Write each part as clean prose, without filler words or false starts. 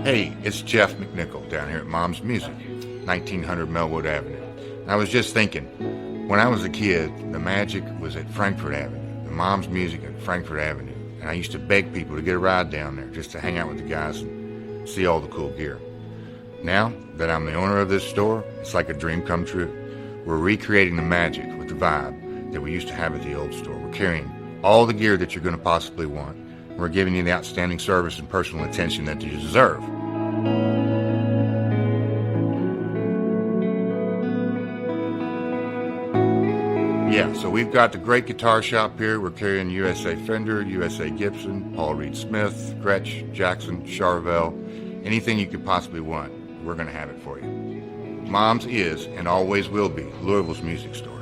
Hey, it's Jeff McNichol down here at Mom's Music, 1900 Melwood Avenue. And I was just thinking, when I was a kid, the magic was at Frankfort Avenue, the Mom's Music at Frankfort Avenue. And I used to beg people to get a ride down there just to hang out with the guys and see all the cool gear. Now that I'm the owner of this store, it's like a dream come true. We're recreating the magic with the vibe that we used to have at the old store. We're carrying all the gear that you're going to possibly want. We're giving you the outstanding service and personal attention that you deserve. Yeah, so we've got the great guitar shop here. We're carrying USA Fender, USA Gibson, Paul Reed Smith, Gretsch, Jackson, Charvel, anything you could possibly want. We're going to have it for you. Mom's is and always will be Louisville's music store.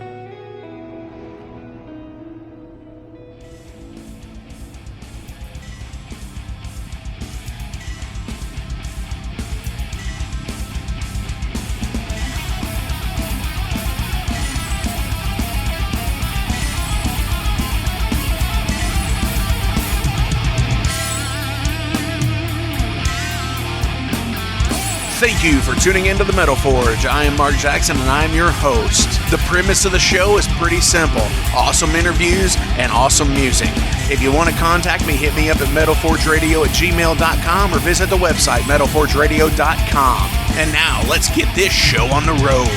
Thank you for tuning into the Metal Forge. I am Mark Jackson and I am your host. The premise of the show is pretty simple. Awesome interviews and awesome music. If you want to contact me, hit me up at metalforgeradio@gmail.com or visit the website metalforgeradio.com. And now let's get this show on the road.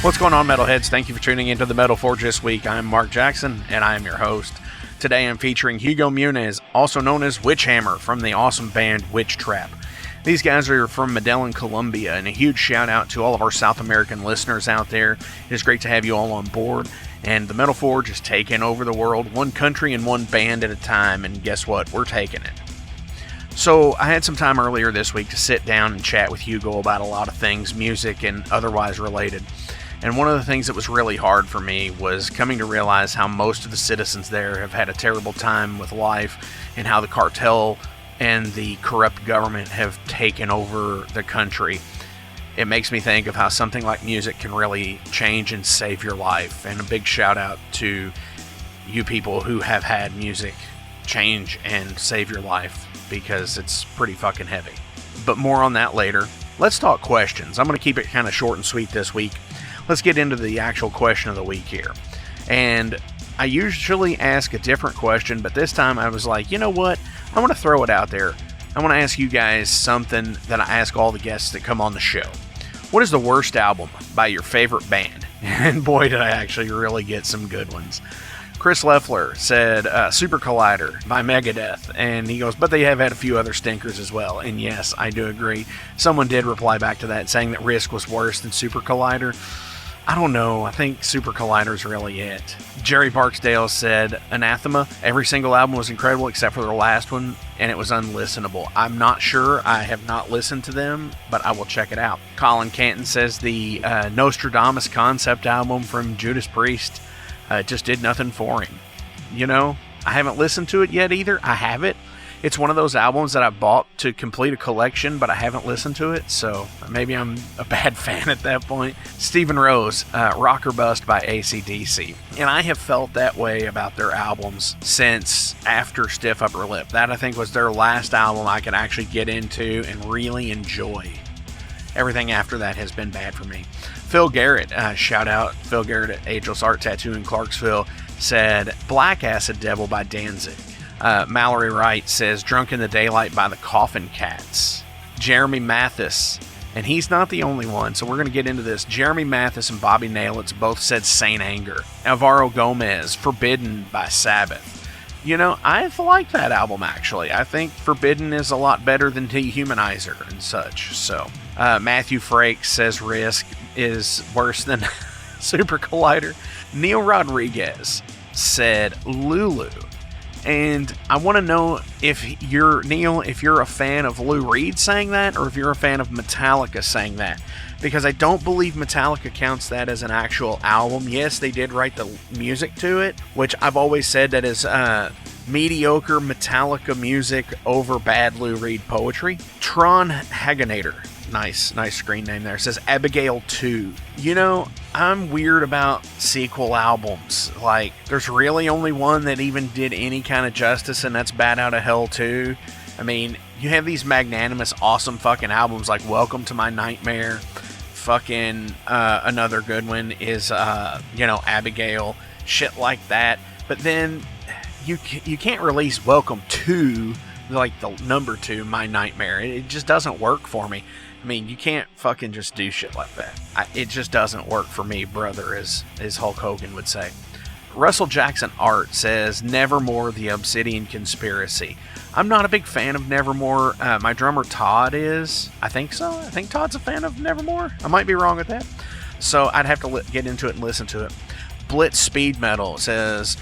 What's going on, Metalheads? Thank you for tuning into the Metal Forge this week. I'm Mark Jackson and I am your host. Today I'm featuring Hugo Munoz, also known as Witchhammer, from the awesome band Witchtrap. These guys are from Medellin, Colombia, and a huge shout out to all of our South American listeners out there. It is great to have you all on board, and the Metal Forge is taking over the world, one country and one band at a time, and guess what? We're taking it. So I had some time earlier this week to sit down and chat with Hugo about a lot of things, music and otherwise related. And one of the things that was really hard for me was coming to realize how most of the citizens there have had a terrible time with life and how the cartel and the corrupt government have taken over the country. It makes me think of how something like music can really change and save your life. And a big shout out to you people who have had music change and save your life, because it's pretty fucking heavy. But more on that later. Let's talk questions. I'm going to keep it kind of short and sweet this week. Let's get into the actual question of the week here. And I usually ask a different question, but this time I was like, you know what? I want to throw it out there. I want to ask you guys something that I ask all the guests that come on the show. What is the worst album by your favorite band? And boy, did I actually really get some good ones. Chris Leffler said Super Collider by Megadeth, and he goes, but they have had a few other stinkers as well. And yes, I do agree. Someone did reply back to that saying that Risk was worse than Super Collider. I don't know. I think Super Collider's really it. Jerry Barksdale said Anathema. Every single album was incredible except for their last one, and it was unlistenable. I'm not sure. I have not listened to them, but I will check it out. Colin Canton says the Nostradamus concept album from Judas Priest just did nothing for him. You know, I haven't listened to it yet either. I have it. It's one of those albums that I bought to complete a collection, but I haven't listened to it, so maybe I'm a bad fan at that point. Stephen Rose, Rock or Bust by AC/DC. And I have felt that way about their albums since after Stiff Upper Lip. That, I think, was their last album I could actually get into and really enjoy. Everything after that has been bad for me. Phil Garrett, shout out Phil Garrett at Ageless Art Tattoo in Clarksville, said Black Acid Devil by Danzig. Mallory Wright says Drunk in the Daylight by the Coffin Cats. Jeremy Mathis, and he's not the only one, so we're going to get into this. Jeremy Mathis and Bobby Nailitz both said Saint Anger. Alvaro Gomez, Forbidden by Sabbath. You know, I've liked that album, actually. I think Forbidden is a lot better than Dehumanizer and such. So, Matthew Frakes says Risk is worse than Super Collider. Neil Rodriguez said Lulu. And I want to know if you're, Neil, if you're a fan of Lou Reed saying that, or if you're a fan of Metallica saying that. Because I don't believe Metallica counts that as an actual album. Yes, they did write the music to it, which I've always said that is mediocre Metallica music over bad Lou Reed poetry. Tron Haganator Nice screen name there. It says Abigail 2. You know, I'm weird about sequel albums. Like, there's really only one that even did any kind of justice, and that's Bat Out of Hell 2. I mean, you have these magnanimous, awesome fucking albums like Welcome to My Nightmare. Fucking another good one is, Abigail. Shit like that. But then you can't release Welcome to, like, the number 2, My Nightmare. It just doesn't work for me. I mean, you can't fucking just do shit like that. It just doesn't work for me, brother, as Hulk Hogan would say. Russell Jackson Art says, Nevermore, The Obsidian Conspiracy. I'm not a big fan of Nevermore. My drummer Todd is. I think so. I think Todd's a fan of Nevermore. I might be wrong with that. So I'd have to get into it and listen to it. Blitz Speed Metal says,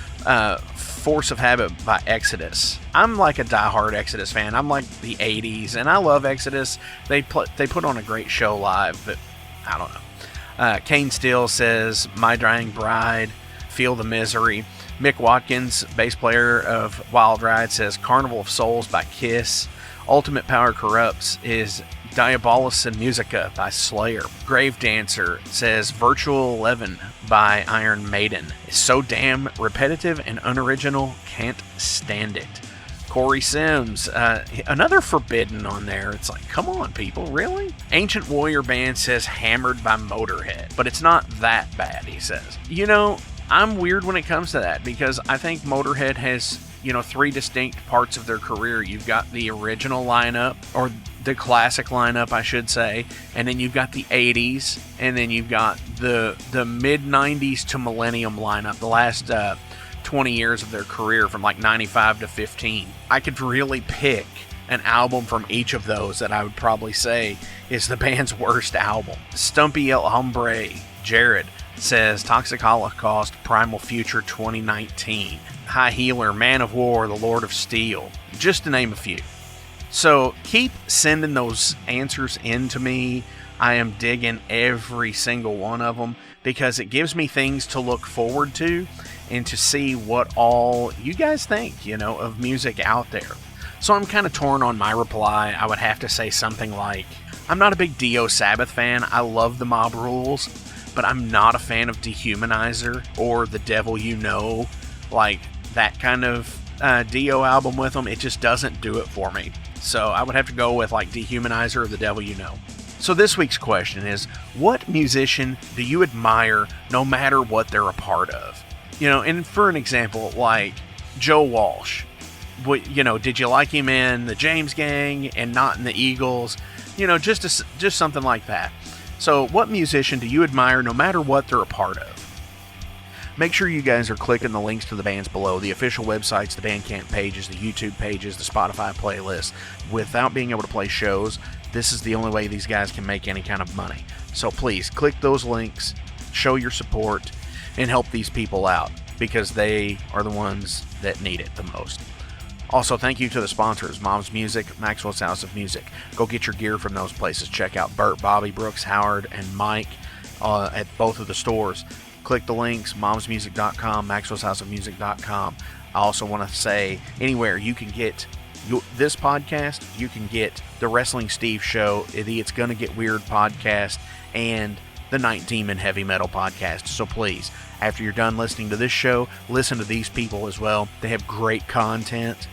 Force of Habit by Exodus. I'm like a diehard Exodus fan. I'm like the 80s, and I love Exodus. They put on a great show live, but I don't know. Kane Steele says, My Dying Bride, Feel the Misery. Mick Watkins, bass player of Wild Ride, says Carnival of Souls by Kiss. Ultimate Power Corrupts is Diabolus and Musica by Slayer. Grave Dancer says Virtual 11 by Iron Maiden. It's so damn repetitive and unoriginal, can't stand it. Corey Sims, another Forbidden on there. It's like, come on, people, really? Ancient Warrior Band says Hammered by Motorhead, but it's not that bad, he says. You know, I'm weird when it comes to that because I think Motorhead has, 3 distinct parts of their career. You've got the original lineup, or the classic lineup, I should say, and then you've got the 80s, and then you've got the mid-90s to millennium lineup, the last 20 years of their career from like 95 to 15. I could really pick an album from each of those that I would probably say is the band's worst album. Stumpy El Hombre, Jared, says Toxic Holocaust, Primal Future 2019. High Healer, Man of War, The Lord of Steel, just to name a few. So keep sending those answers in to me. I am digging every single one of them because it gives me things to look forward to and to see what all you guys think, of music out there. So I'm kind of torn on my reply. I would have to say something like, I'm not a big Dio Sabbath fan. I love the Mob Rules, but I'm not a fan of Dehumanizer or The Devil You Know, like that kind of Dio album with them. It just doesn't do it for me. So I would have to go with like Dehumanizer or The Devil You Know. So this week's question is, what musician do you admire no matter what they're a part of? And for an example, like Joe Walsh, did you like him in the James Gang and not in the Eagles? Just something like that. So what musician do you admire no matter what they're a part of? Make sure you guys are clicking the links to the bands below, the official websites, the Bandcamp pages, the YouTube pages, the Spotify playlist. Without being able to play shows, this is the only way these guys can make any kind of money. So please, click those links, show your support, and help these people out, because they are the ones that need it the most. Also, thank you to the sponsors, Mom's Music, Maxwell's House of Music. Go get your gear from those places. Check out Bert, Bobby, Brooks, Howard, and Mike at both of the stores. Click the links, momsmusic.com, maxwellshouseofmusic.com. I also want to say, anywhere you can get this podcast, you can get the Wrestling Steve Show, the It's Gonna Get Weird podcast, and the Night Demon Heavy Metal podcast. So please, after you're done listening to this show, listen to these people as well. They have great content,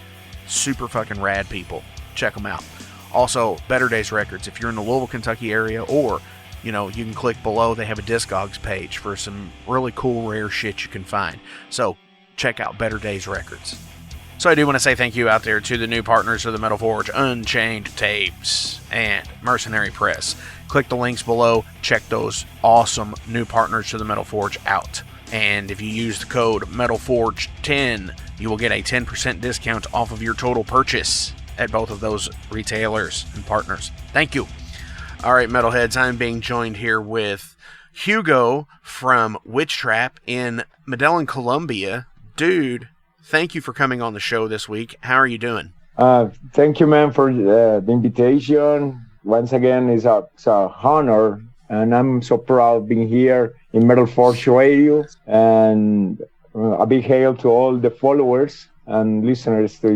super fucking rad people. Check them out. Also, Better Days Records, if you're in the Louisville, Kentucky area, or you can click below. They have a Discogs page for some really cool, rare shit you can find. So check out Better Days Records. So I do want to say thank you out there to the new partners of the Metal Forge, Unchained Tapes and Mercenary Press. Click the links below. Check those awesome new partners to the Metal Forge out. And if you use the code MetalForge10, you will get a 10% discount off of your total purchase at both of those retailers and partners. Thank you. All right, Metalheads, I'm being joined here with Hugo from Witchtrap in Medellin, Colombia. Dude, thank you for coming on the show this week. How are you doing? Thank you, man, for the invitation. Once again, it's a honor, and I'm so proud being here in Metal Forge Radio. And a big hail to all the followers and listeners to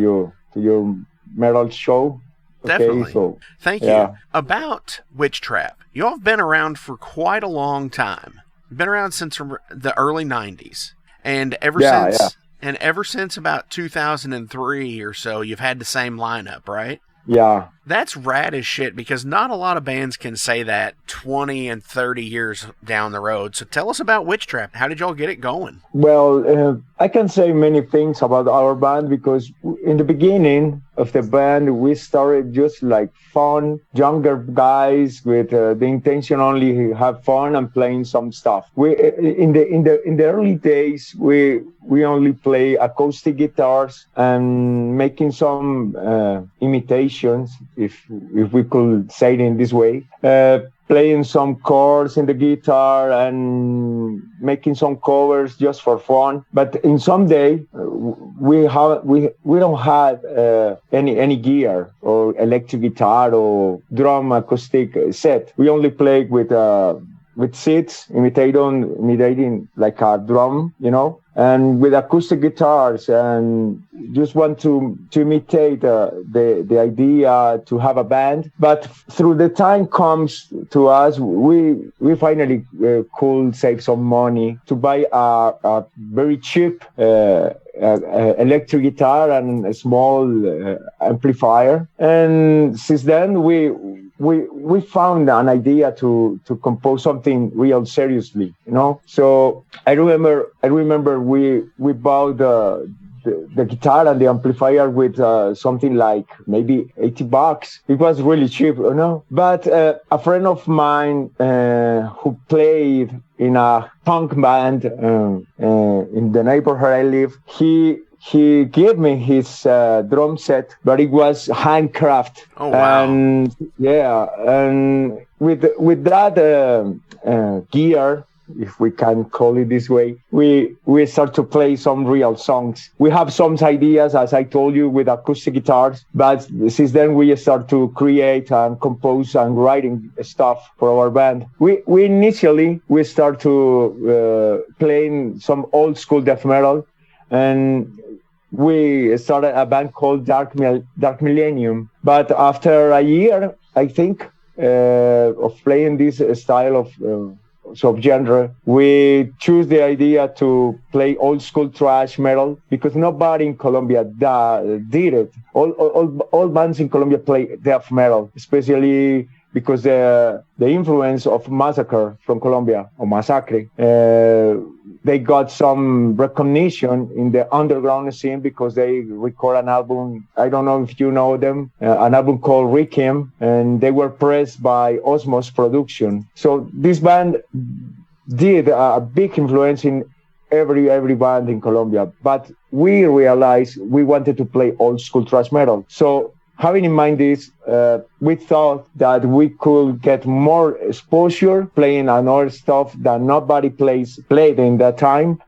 your metal show. Definitely. Okay, so thank you. yeah. About Witchtrap, you all have been around for quite a long time. You've been around since the early '90s, and ever since about 2003 or so, you've had the same lineup, right? Yeah. That's rad as shit, because not a lot of bands can say that 20 and 30 years down the road. So tell us about Witchtrap. How did y'all get it going? Well, I can say many things about our band, because in the beginning of the band, we started just like fun, younger guys with the intention only to have fun and playing some stuff. We in the early days, we only play acoustic guitars and making some imitations, if we could say it in this way, playing some chords in the guitar and making some covers just for fun. But in some day, we don't have any gear or electric guitar or drum acoustic set. We only play with seats, imitating like a drum, and with acoustic guitars, and just want to imitate the idea to have a band. But through the time comes to us, we finally could save some money to buy a very cheap electric guitar and a small amplifier. And since then, we found an idea to compose something real seriously, So I remember we bought the guitar and the amplifier with something like maybe $80. It was really cheap, But a friend of mine who played in a punk band in the neighborhood I live, he gave me his drum set, but it was handcrafted. Oh, wow. And with that gear, if we can call it this way, we start to play some real songs. We have some ideas, as I told you, with acoustic guitars, but since then we start to create and compose and writing stuff for our band. We initially start to playing some old school death metal, and we started a band called Dark Millennium. But after a year, I think, of playing this style of subgenre, we choose the idea to play old school thrash metal, because nobody in Colombia did it. All bands in Colombia play death metal, especially because the influence of Massacre from Colombia, or Massacre, they got some recognition in the underground scene because they record an album. I don't know if you know them, an album called Requiem, and they were pressed by Osmos Production. So this band did a big influence in every band in Colombia. But we realized we wanted to play old school thrash metal. So having in mind this, we thought that we could get more exposure playing another stuff that nobody played in that time.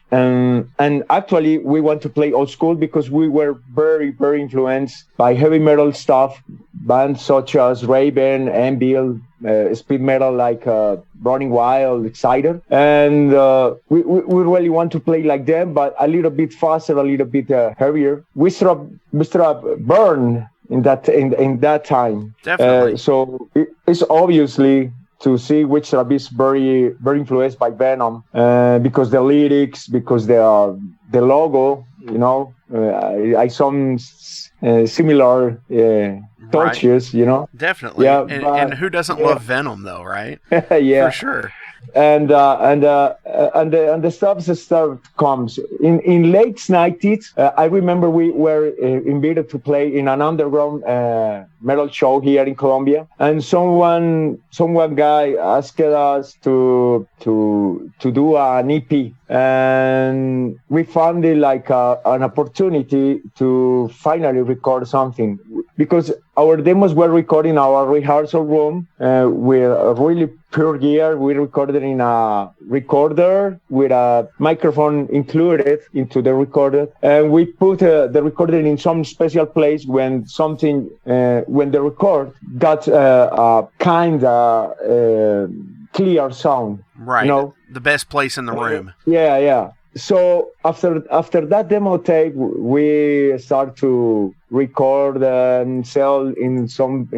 And actually, we want to play old school because we were very, very influenced by heavy metal stuff, bands such as Raven, Anvil, speed metal like Running Wild, Exciter, and we really want to play like them, but a little bit faster, a little bit heavier. Witchtrap burn in that time. Definitely. So it's obviously to see Witchtrap is very, very influenced by Venom, because the lyrics, because the logo, I some similar touches, Definitely. Yeah, and who doesn't love Venom though, right? Yeah, for sure. And the stuff comes in late 90s. I remember we were invited to play in an underground metal show here in Colombia, and someone guy asked us to do an EP, and we found it like an opportunity to finally record something, because our demos were recorded in our rehearsal room with really pure gear. We recorded in a recorder with a microphone included into the recorder, and we put the recorder in some special place when the record got a kind of clear sound. Right. The best place in the room. Yeah. So after that demo tape, we start to record and sell in some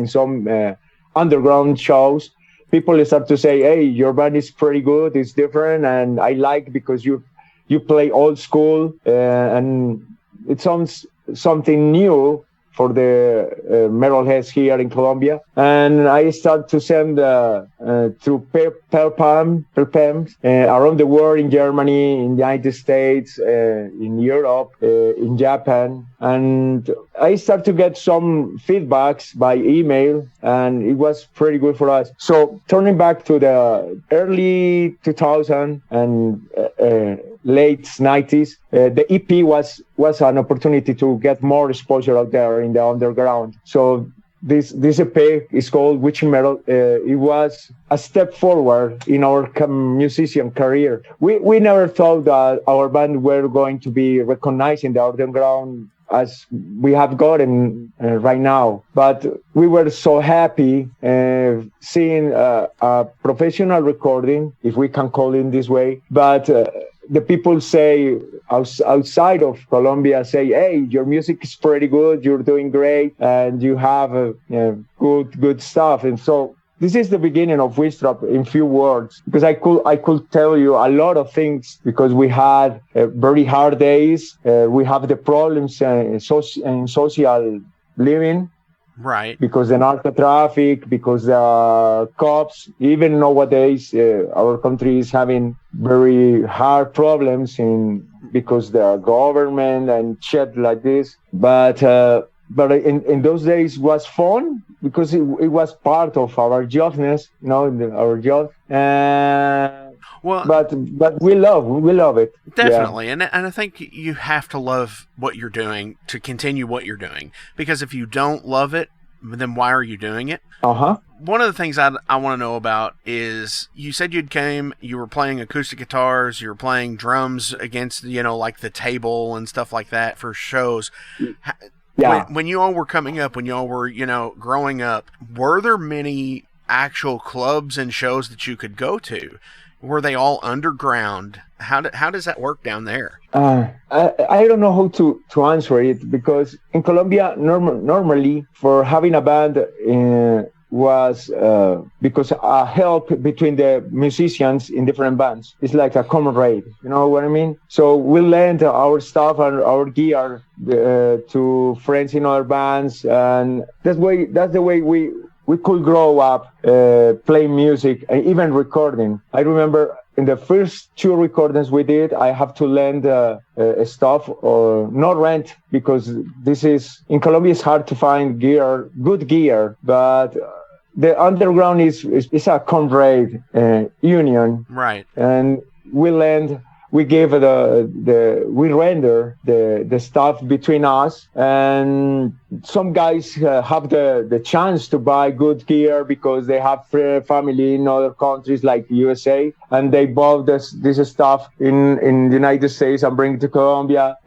underground shows. People start to say, "Hey, your band is pretty good. It's different, and I like because you play old school, and it sounds something new for the metalheads here in Colombia." And I start to send through Perpam around the world, in Germany, in the United States, in Europe, in Japan. And I start to get some feedbacks by email, and it was pretty good for us. So turning back to the early 2000 and late 90s, the EP was an opportunity to get more exposure out there in the underground. So this EP is called Witchhammer. It was a step forward in our musician career. We never thought that our band were going to be recognized in the underground as we have gotten right now. But we were so happy seeing a professional recording, if we can call it this way. But the people say outside of Colombia say, "Hey, your music is pretty good. You're doing great, and you have good stuff." And so this is the beginning of Witchtrap in few words, because I could tell you a lot of things, because we had very hard days. We have the problems in social living. Right. Because the narco traffic, because the cops, even nowadays, our country is having very hard problems because the government and shit like this. But in those days was fun, because it was part of our jobness, our job. Well, but we love it. Definitely. Yeah. And I think you have to love what you're doing to continue what you're doing, because if you don't love it, then why are you doing it? One of the things I want to know about is, you said you were playing acoustic guitars, you were playing drums against, like the table and stuff like that for shows. Yeah. When you all were coming up, when you all were, growing up, were there many actual clubs and shows that you could go to? Were they all underground? How does that work down there? I don't know how to answer it, because in Colombia, normally for having a band was because a help between the musicians in different bands. It's like a common rate, you know what I mean? So we lend our stuff and our gear to friends in other bands, and that's the way we could grow up playing music and even recording. I remember in the first 2 recordings we did, I have to lend stuff or not rent, because in Colombia it's hard to find good gear, but the underground is a comrade union. Right. And we gave we render the stuff between us, and some guys have the chance to buy good gear because they have family in other countries like USA, and they bought this stuff in the United States and bring it to Colombia.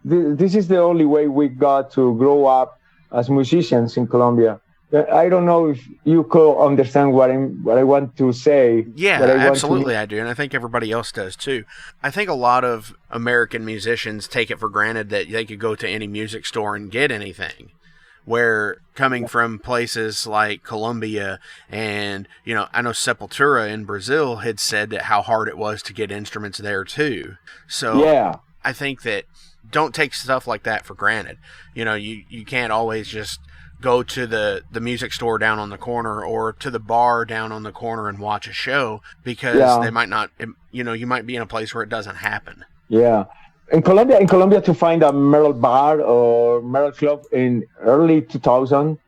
This is the only way we got to grow up as musicians in Colombia. I don't know if you could understand what I want to say. Yeah, absolutely I do, and I think everybody else does too. I think a lot of American musicians take it for granted that they could go to any music store and get anything, where coming from places like Colombia and, I know Sepultura in Brazil had said that how hard it was to get instruments there too. So yeah. I think that don't take stuff like that for granted. You can't always just go to the music store down on the corner or to the bar down on the corner and watch a show, because they might not, you might be in a place where it doesn't happen. Yeah. In Colombia to find a metal bar or metal club in early 2000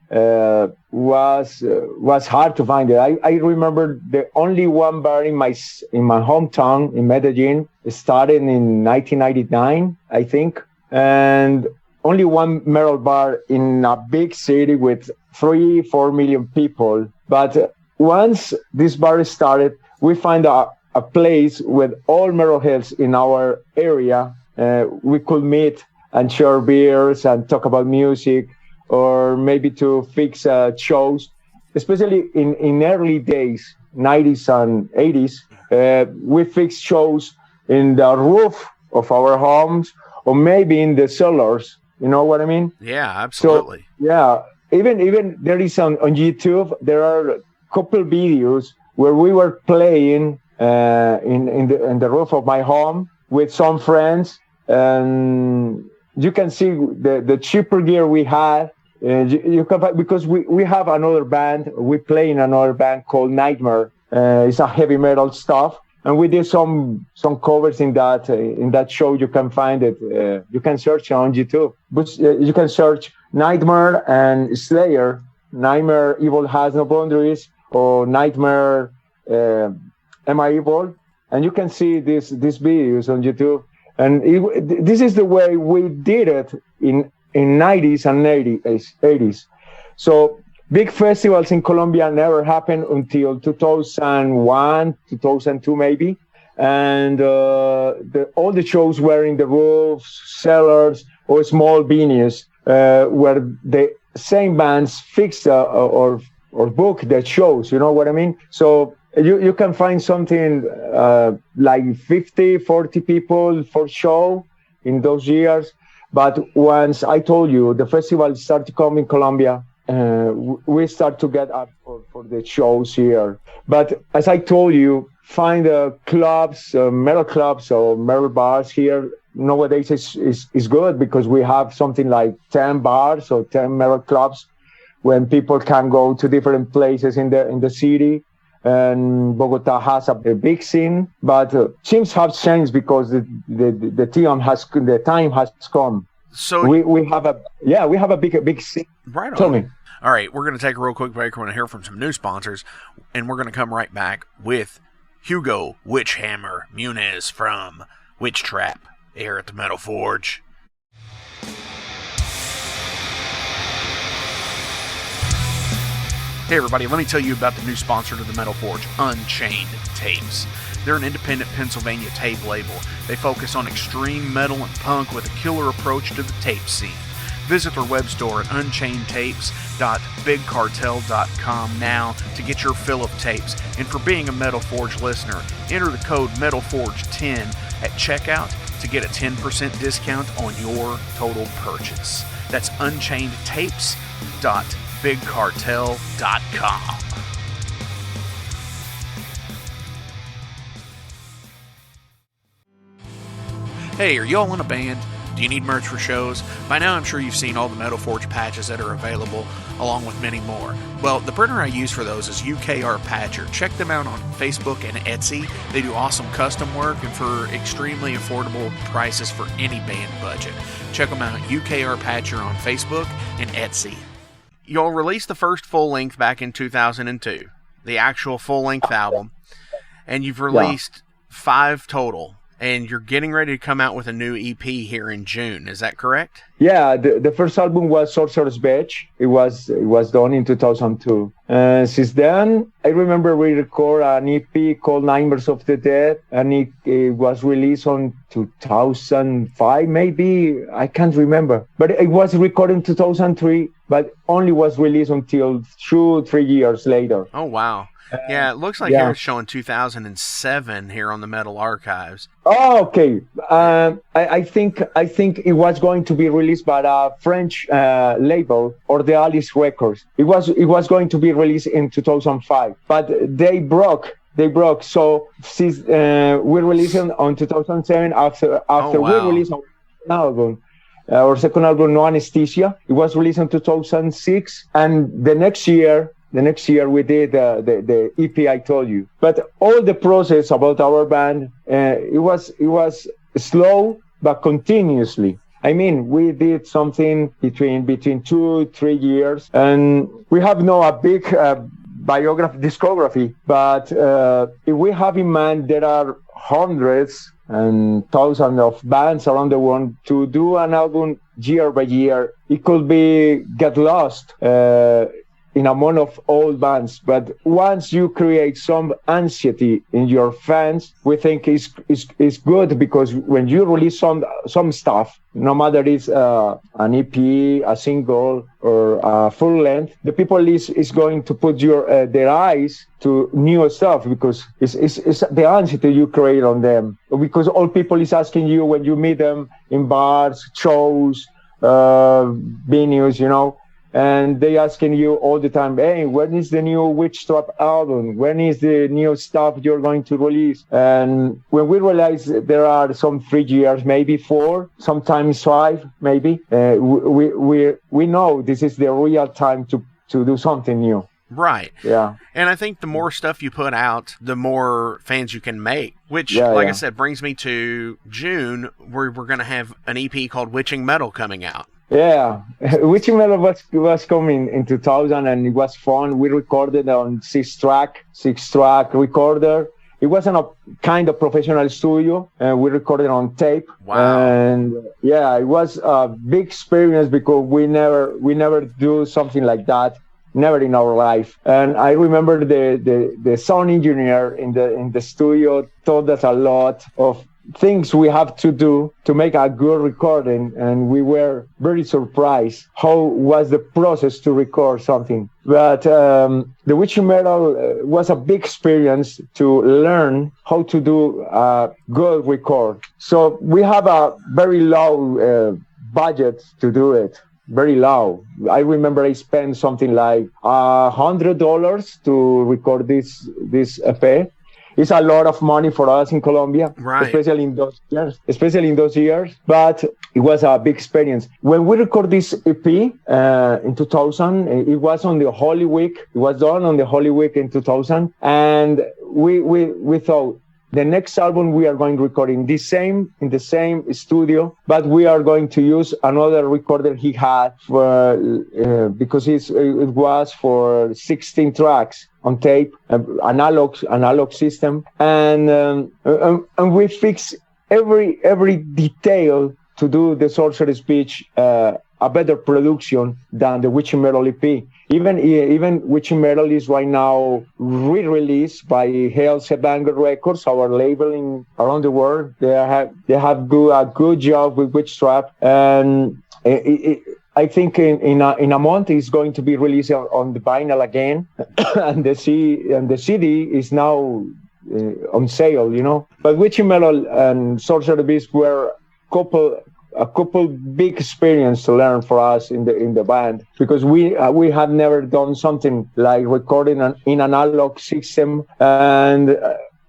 was hard to find it. I remember the only one bar in my hometown in Medellin started in 1999, I think. And only one metal bar in a big city with 3-4 million people. But once this bar started, we find a place with all metalheads in our area. We could meet and share beers and talk about music, or maybe to fix shows. Especially in early days, 90s and 80s, we fixed shows in the roof of our homes, or maybe in the cellars. You know what I mean? Yeah, absolutely. So, yeah, even there is on YouTube, there are a couple videos where we were playing in the roof of my home with some friends, and you can see the cheaper gear we had. You can, because we have another band. We play in another band called Nightmare. It's a heavy metal stuff, and we did some covers in that show. You can find it. You can search on YouTube. But you can search Nightmare and Slayer. Nightmare Evil Has No Boundaries, or Nightmare Am I Evil? And you can see these videos on YouTube. And this is the way we did it in 90s and 80s. So big festivals in Colombia never happened until 2001, 2002 maybe. And all the shows were in the roofs, cellars, or small venues where the same bands fix or book the shows, you know what I mean? So you can find something like 50, 40 people for show in those years. But once I told you the festival started to come in Colombia, we start to get up for the shows here. But as I told you, find clubs, metal clubs or metal bars here nowadays is good, because we have something like 10 bars or 10 metal clubs when people can go to different places in the city. And Bogota has a big scene, but things have changed because the time has come. So we have a big scene. Right on. Tell me. All right, we're going to take a real quick break. We're going to hear from some new sponsors, and we're going to come right back with Hugo Witchhammer Munoz from Witchtrap here at the Metal Forge. Hey everybody, let me tell you about the new sponsor to the Metal Forge, Unchained Tapes. They're an independent Pennsylvania tape label. They focus on extreme metal and punk with a killer approach to the tape scene. Visit their web store at unchainedtapes.bigcartel.com now to get your fill of tapes. And for being a Metal Forge listener, enter the code METALFORGE10 at checkout to get a 10% discount on your total purchase. That's unchainedtapes.bigcartel.com. Hey, are y'all in a band? Do you need merch for shows? By now I'm sure you've seen all the Metal Forge patches that are available, along with many more. Well, the printer I use for those is UKR Patcher. Check them out on Facebook and Etsy. They do awesome custom work and for extremely affordable prices for any band budget. Check them out, UKR Patcher on Facebook and Etsy. Y'all released the first full-length back in 2002, the actual full-length album, and you've released 5 total. And you're getting ready to come out with a new EP here in June. Is that correct? Yeah, the first album was Sorcerer's Badge. It was done in 2002. Since then, I remember we recorded an EP called Nightmares of the Dead, and it was released on 2005, maybe. I can't remember. But it was recorded in 2003, but only was released until 2-3 years later. Oh, wow. Yeah, it looks like here it's showing 2007 here on the Metal Archives. Oh, okay. I think it was going to be released by a French label, or the Alice Records. It was going to be released in 2005, but they broke. So since we released it on 2007, after we released our album. Our second album, No Anesthesia, it was released in 2006, and the next year we did the EP I told you. But all the process about our band, it was slow but continuously. I mean, we did something between 2-3 years, and we have a big discography. But if we have in mind, there are hundreds and thousands of bands around the world. To do an album year by year, it could be get lost. in amount of old bands, but once you create some anxiety in your fans, we think is good, because when you release some stuff, no matter it's an EP, a single, or a full length, the people is going to put their eyes to new stuff, because it's the anxiety you create on them. Because all people is asking you when you meet them in bars, shows, venues, and they asking you all the time, hey, when is the new Witchtrap album? When is the new stuff you're going to release? And when we realize there are some 3 years, maybe 4, sometimes 5, maybe, we know this is the real time to do something new. Right. Yeah. And I think the more stuff you put out, the more fans you can make, which, I said, brings me to June, where we're going to have an EP called Witching Metal coming out. Yeah, Witchhammer was coming in 2000, and it was fun. We recorded on six track recorder. It wasn't a kind of professional studio, and we recorded on tape. Wow! And it was a big experience, because we never do something like that, never in our life. And I remember the sound engineer in the studio told us a lot of things we have to do to make a good recording, and we were very surprised how was the process to record something. But the Witching Metal was a big experience to learn how to do a good record. So we have a very low budget to do it. Very low. I remember I spent something like $100 to record this EP. It's a lot of money for us in Colombia, right, especially in those years. But it was a big experience. When we recorded this EP in 2000, it was on the Holy Week. It was done on the Holy Week in 2000, and we thought, the next album we are going to record in the same studio, but we are going to use another recorder he had for because it was for 16 tracks on tape, analog system, and we fix every detail to do the Sorcerer's Speech a better production than the Witching Metal EP. Even Witching Metal is right now re-released by Hell's Headbanger Records, our label around the world. They have do a good job with Witchtrap, and I think in a month it's going to be released on the vinyl again, and the CD is now on sale, But Witching Metal and Sorcerer Beast were a couple big experience to learn for us in the band, because we had never done something like recording in an analog system, and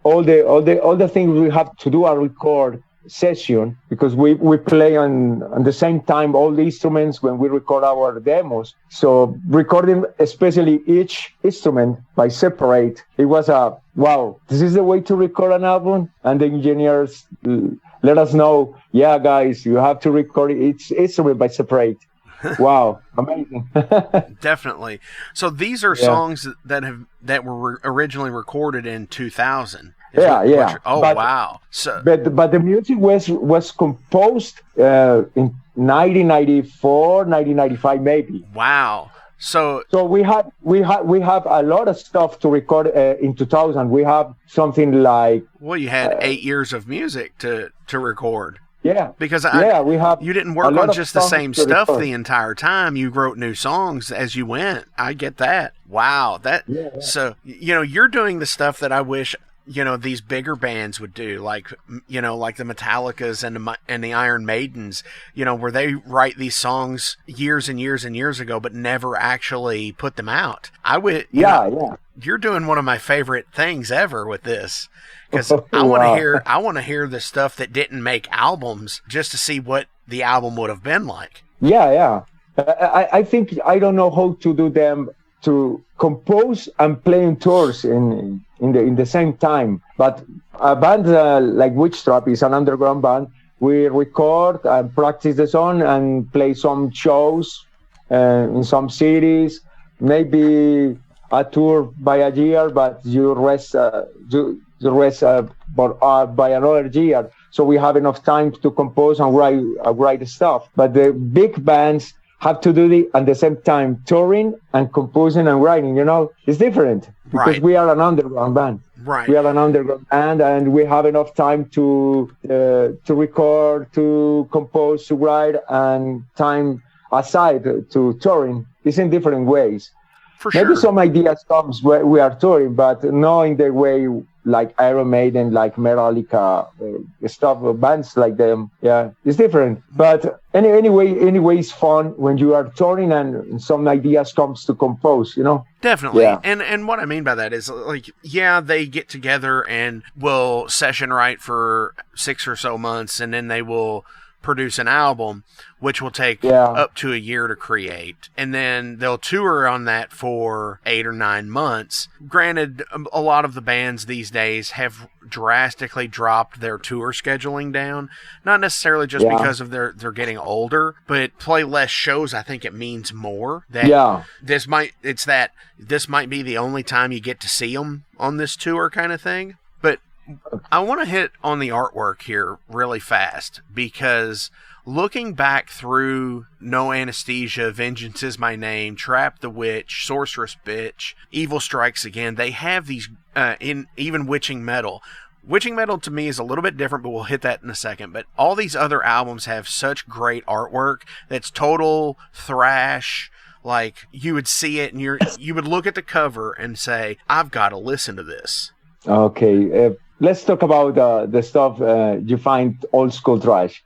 all the things we have to do a record session, because we play on the same time all the instruments when we record our demos. So recording especially each instrument by separate, it was wow, this is the way to record an album. And the engineers let us know, yeah, guys, you have to record each instrument by separate. Wow, amazing. Definitely. So these are songs that were originally recorded in 2000. Wow. So, but the music was composed in 1994, 1995, maybe. Wow. So we have a lot of stuff to record in 2000. We have something like, well, you had 8 years of music to record. Yeah, because we have. You didn't work on just the same stuff the entire time. You wrote new songs as you went. I get that. Wow, So you're doing the stuff that I wish these bigger bands would do, like like the Metallicas and the Iron Maidens, where they write these songs years and years and years ago, but never actually put them out. You're doing one of my favorite things ever with this, because I want to hear the stuff that didn't make albums, just to see what the album would have been like. I think I don't know how to do them, to compose and play in tours in the same time. But a band like Witchtrap is an underground band. We record and practice the song and play some shows in some cities, maybe a tour by a year, but you rest by another year. So we have enough time to compose and write stuff. But the big bands, have to do the at the same time touring and composing and writing. It's different because we are an underground band. Right. We are an underground band, and we have enough time to record, to compose, to write, and time aside to touring. It's in different ways. For sure. Maybe some ideas comes where we are touring, but not in the way like Iron Maiden, like Metallica, stuff, bands like them. Yeah, it's different. But anyway, it's fun when you are touring and some ideas comes to compose, Definitely. Yeah. And what I mean by that is, like, yeah, they get together and will session write for 6 or so months, and then they will produce an album, which will take up to a year to create, and then they'll tour on that for 8 or 9 months. Granted, a lot of the bands these days have drastically dropped their tour scheduling down, not necessarily just because of they're getting older, but play less shows. I think it means more that this might be the only time you get to see them on this tour kind of thing. But I want to hit on the artwork here really fast, because looking back through No Anesthesia, Vengeance Is My Name, Trap the Witch, Sorceress Bitch, Evil Strikes Again, they have these, in even Witching Metal. Witching Metal to me is a little bit different, but we'll hit that in a second. But all these other albums have such great artwork that's total thrash. Like, you would see it and you would look at the cover and say, I've got to listen to this. Okay, let's talk about the stuff you find old school thrash.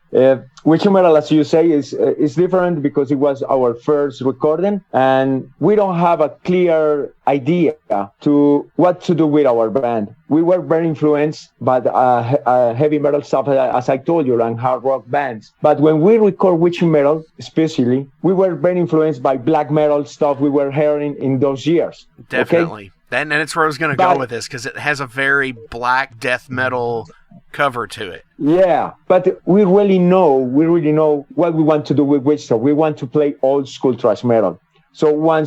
Witching Metal, as you say, is different because it was our first recording, and we don't have a clear idea to what to do with our band. We were very influenced by heavy metal stuff, as I told you, and hard rock bands. But when we record Witching Metal, especially, we were very influenced by black metal stuff we were hearing in those years. Definitely. Okay? And that's where I was going to go with this, because it has a very black death metal cover to it. Yeah, but we really know what we want to do with Witchtrap. We want to play old school thrash metal. So when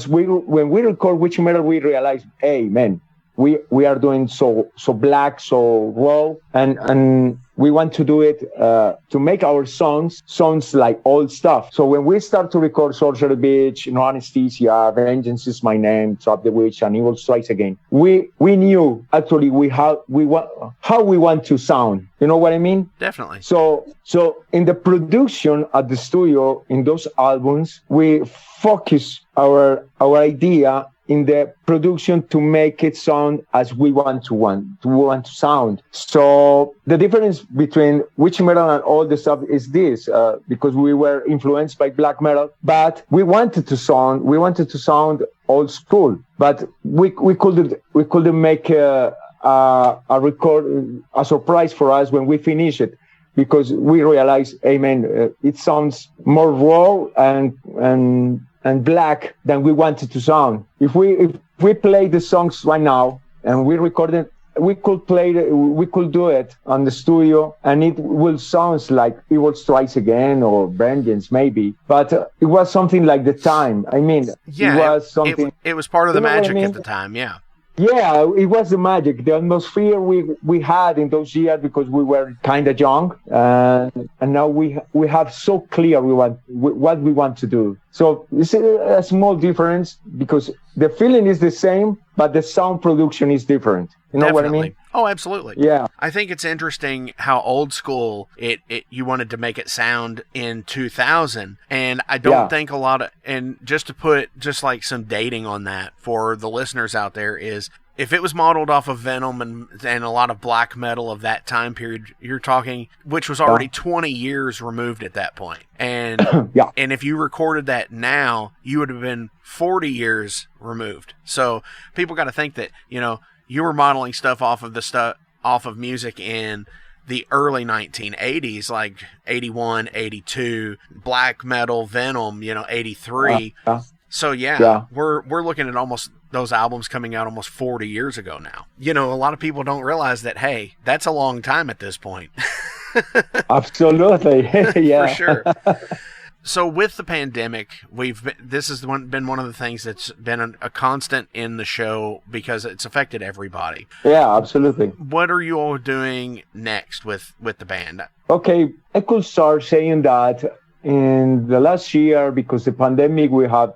we record Witching Metal, we realize, hey, man, we are doing so black, so raw, and we want to do it to make our songs like old stuff. So when we start to record Sorcerer Bitch, No Anesthesia, Vengeance Is My Name, Trap the Witch, and Evil Strikes Again, we knew actually how we want to sound. You know what I mean? Definitely. So in the production at the studio in those albums, we focus our idea in the production to make it sound as we want to sound. So the difference between Witching Metal and all the stuff is this, because we were influenced by black metal, but we wanted to sound old school, but we couldn't make a record a surprise for us when we finish it, because we realized, hey man, it sounds more raw and black than we wanted to sound. If we play the songs right now and we record it, we could do it on the studio, and it will sound like Evil Strikes Again or Vengeance maybe, but it was something like the time. I mean, yeah, it was something. It was part of the magic at the time. Yeah. Yeah, it was the magic, the atmosphere we had in those years, because we were kind of young, and now we have so clear what we want to do. So it's a small difference, because the feeling is the same, but the sound production is different. You know Definitely. what I mean? Oh, absolutely. Yeah. I think it's interesting how old school you wanted to make it sound in 2000, and I don't think a lot of, and just to put just like some dating on that for the listeners out there, is if it was modeled off of Venom and a lot of black metal of that time period, you're talking, which was already 20 years removed at that point. And and if you recorded that now, you would have been 40 years removed. So people got to think that, you were modeling stuff off of music in the early 1980s, like 81, 82, black metal, Venom, 83. So we're looking at almost those albums coming out almost 40 years ago now. A lot of people don't realize that, hey, that's a long time at this point. Absolutely. Yeah. For sure. So with the pandemic, this has been one of the things that's been a constant in the show, because it's affected everybody. Yeah, absolutely. What are you all doing next with the band? Okay, I could start saying that in the last year, because the pandemic, we have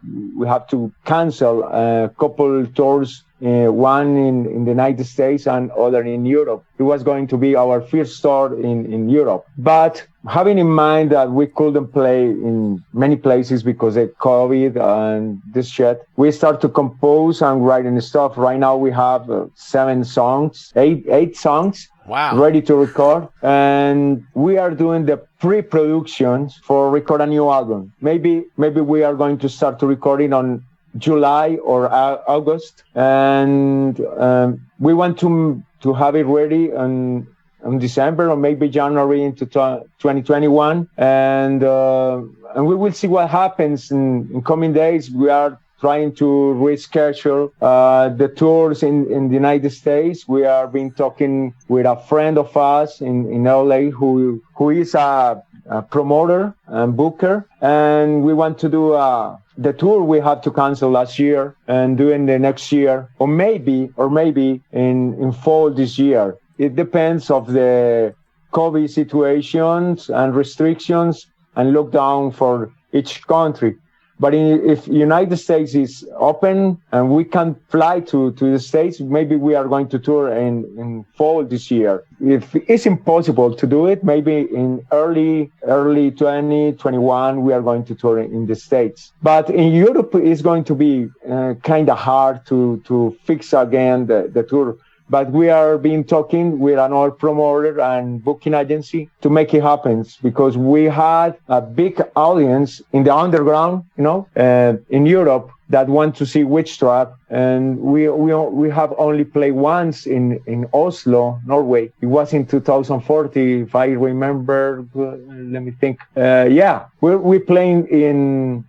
to cancel a couple tours, one in the United States and other in Europe. It was going to be our first tour in Europe. But having in mind that we couldn't play in many places because of COVID and this shit, we start to compose and writing stuff. Right now we have 8 songs. Wow. Ready to record, and we are doing the pre-productions for record a new album. Maybe we are going to start to recording on July or August, and we want to have it ready on December or maybe January into 2021, and we will see what happens in coming days. We are trying to reschedule the tours in the United States. We are been talking with a friend of us in LA who is a promoter and booker, and we want to do the tour we had to cancel last year and do in the next year, or maybe in fall this year. It depends of the COVID situations and restrictions and lockdown for each country. But if United States is open and we can fly to the States, maybe we are going to tour in fall this year. If it's impossible to do it, maybe in early 2021, we are going to tour in the States. But in Europe, it's going to be kind of hard to fix again the tour. But we are been talking with another promoter and booking agency to make it happen, because we had a big audience in the underground, in Europe that want to see Witchtrap, and we have only played once in Oslo, Norway. It was in 2014, if I remember. Let me think. We're playing in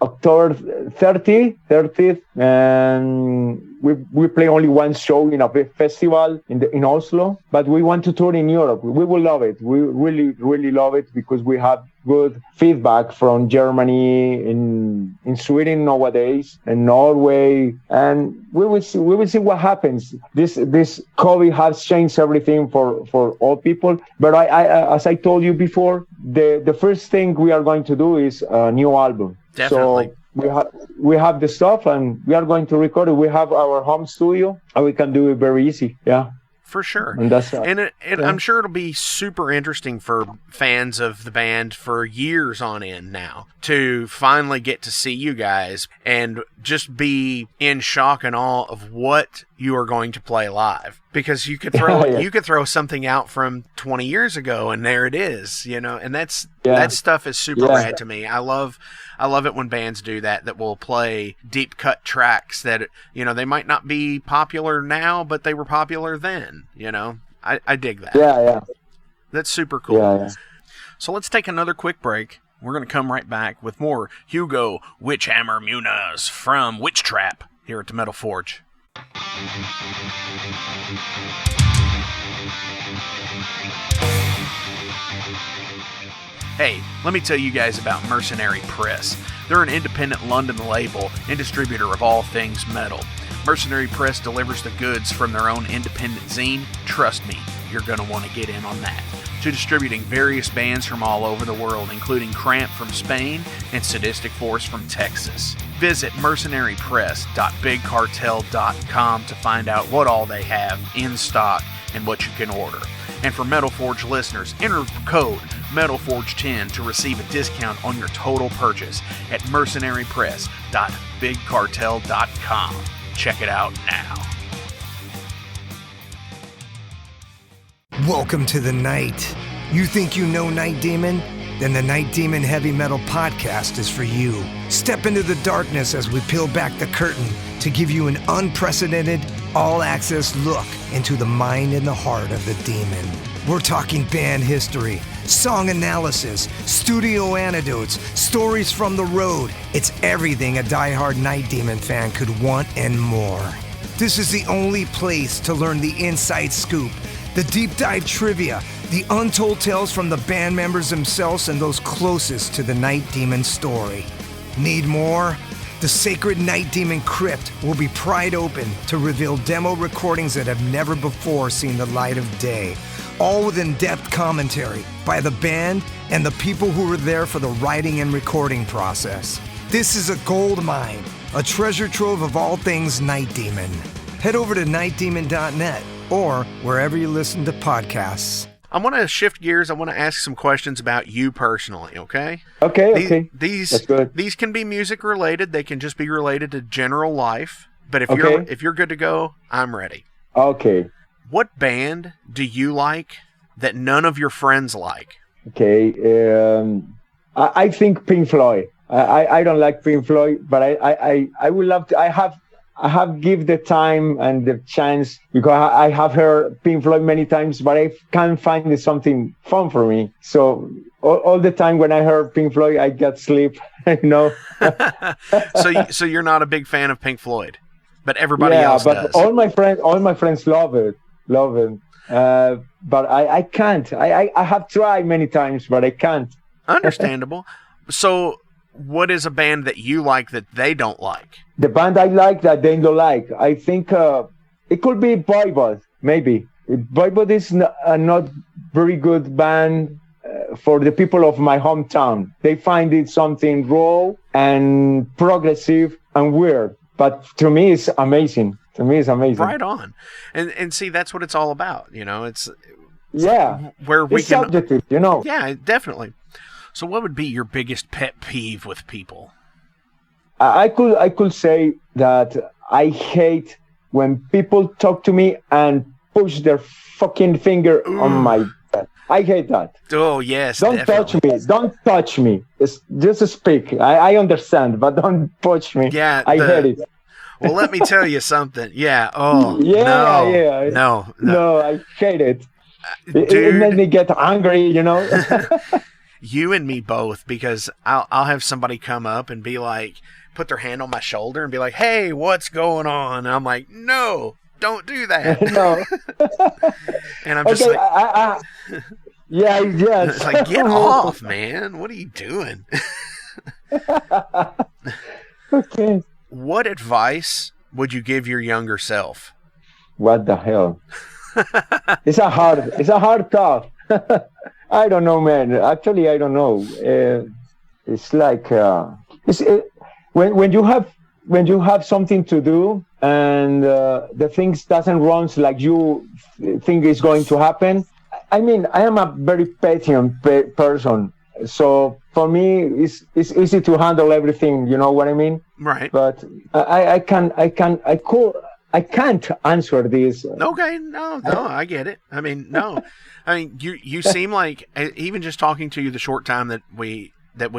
October 30th, and we play only one show in a big festival in Oslo, but we want to tour in Europe. We will love it. We really, really love it, because we have good feedback from Germany, in Sweden nowadays, and Norway, and we will see what happens. This COVID has changed everything for all people. But I as I told you before, the first thing we are going to do is a new album. Definitely. So we have the stuff, and we are going to record it. We have our home studio, and we can do it very easy. Yeah. For sure. And that's I'm sure it'll be super interesting for fans of the band for years on end now to finally get to see you guys and just be in shock and awe of what you are going to play live. Because you could throw you could throw something out from 20 years ago, and there it is, and that stuff is super rad to me. I love it when bands do that will play deep cut tracks that, they might not be popular now, but they were popular then, I dig that. Yeah. That's super cool. Yeah. So let's take another quick break. We're going to come right back with more Hugo Witchhammer Munoz from Witchtrap here at the Metal Forge. Hey, let me tell you guys about Mercenary Press. They're an independent London label and distributor of all things metal. Mercenary Press delivers the goods from their own independent zine. Trust me, you're going to want to get in on that. To distributing various bands from all over the world, including Cramp from Spain and Sadistic Force from Texas. Visit mercenarypress.bigcartel.com to find out what all they have in stock and what you can order. And for Metal Forge listeners, enter code METALFORGE10 to receive a discount on your total purchase at mercenarypress.bigcartel.com. Check it out now. Welcome to the night. You think you know Night Demon? Then the Night Demon Heavy Metal Podcast is for you. Step into the darkness as we peel back the curtain to give you an unprecedented, all-access look into the mind and the heart of the demon. We're talking band history, song analysis, studio anecdotes, stories from the road. It's everything a diehard Night Demon fan could want and more. This is the only place to learn the inside scoop, the deep dive trivia, the untold tales from the band members themselves and those closest to the Night Demon story. Need more? The sacred Night Demon Crypt will be pried open to reveal demo recordings that have never before seen the light of day. all with in-depth commentary by the band and the people who were there for the writing and recording process. This is a gold mine, a treasure trove of all things Night Demon. Head over to nightdemon.net or wherever you listen to podcasts. I want to shift gears. I want to ask some questions about you personally, okay? Okay. That's good. These can be music related. They can just be related to general life. But if you're good to go, I'm ready. Okay. What band do you like that none of your friends like? Okay. I think Pink Floyd. I don't like Pink Floyd, but I would love to. I have give the time and the chance because I have heard Pink Floyd many times, but I can't find something fun for me. So all the time when I heard Pink Floyd, I get sleep. So you're not a big fan of Pink Floyd, but everybody else does. All my friends love it. But I can't. I have tried many times, but I can't. Understandable. So what is a band that you like that they don't like? The band I like that they don't like. I think it could be Voivod, maybe. Voivod is a not very good band for the people of my hometown. They find it something raw and progressive and weird. But to me, it's amazing. Right on. And see, that's what it's all about. It's where we it's subjective, Yeah, definitely. So what would be your biggest pet peeve with people? I could say that I hate when people talk to me and push their fucking finger on my head. I hate that. Oh, yes, Don't touch me. It's just speak. I understand, but don't touch me. Yeah, I hate it. Well, let me tell you something. Yeah. Oh, yeah. No, I hate it. It made me get angry, You and me both, because I'll have somebody come up and be like, put their hand on my shoulder and be like, hey, what's going on? And I'm like, no, don't do that. No. And I'm just yeah. It's like, get off, man. What are you doing? Okay. What advice would you give your younger self? What the hell? It's a hard thought. I don't know, man. Actually, I don't know. It's like when you have something to do and the things doesn't run like you think is going to happen. I mean, I am a very patient person, so for me, it's easy to handle everything. You know what I mean? Right. But I can't answer this. Okay, no, I get it. I mean, no. I mean, you seem like, even just talking to you the short time that we've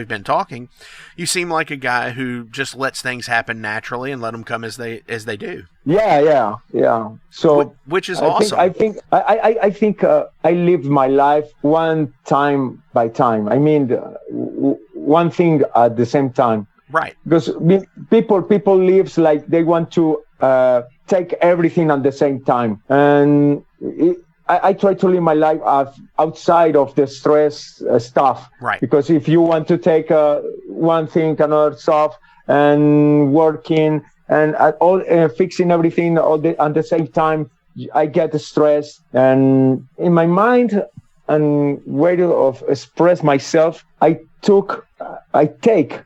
been talking, you seem like a guy who just lets things happen naturally and let them come as they do. Yeah. So which is awesome. I think I lived my life one time by time. I mean, one thing at the same time. Right. Because people lives like they want to take everything at the same time, and I try to live my life outside of the stress stuff. Right. Because if you want to take one thing, another stuff, and working and all fixing everything at the same time, I get stressed. And in my mind and way of express myself, I take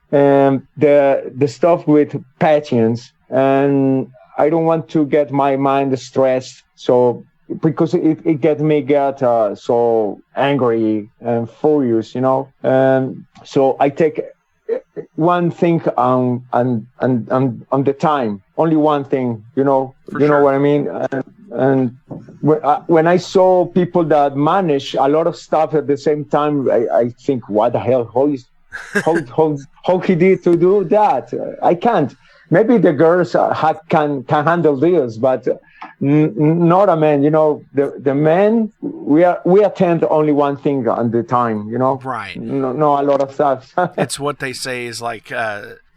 the stuff with patience, and I don't want to get my mind stressed. So because it gets me so angry and furious, and so I take one thing on the time, only one thing, know what I mean. And when I saw people that manage a lot of stuff at the same time, I think, what the hell? How he did to do that? I can't. Maybe the girls can handle this, but not a man. The men, we attend only one thing at the time. Right. No, a lot of stuff. It's what they say is like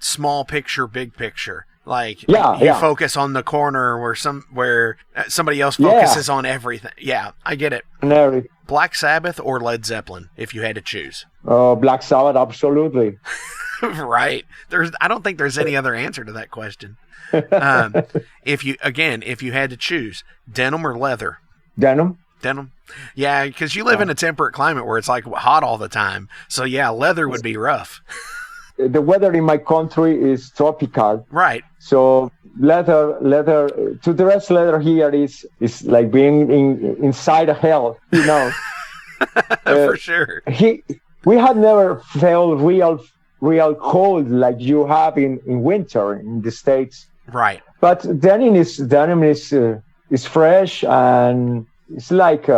small picture, big picture. Like you focus on the corner where somebody else focuses on everything. Yeah, I get it. Black Sabbath or Led Zeppelin, if you had to choose. Black Sabbath, absolutely. Right. I don't think there's any other answer to that question. If you had to choose denim or leather. Denim. Denim. Yeah, because you live in a temperate climate where it's like hot all the time. So yeah, leather would be rough. The weather in my country is tropical. Right. So leather, to dress leather here is like being inside a hell, you know. For sure. We had never felt real cold like you have in winter in the States. Right. But denim is fresh, and it's like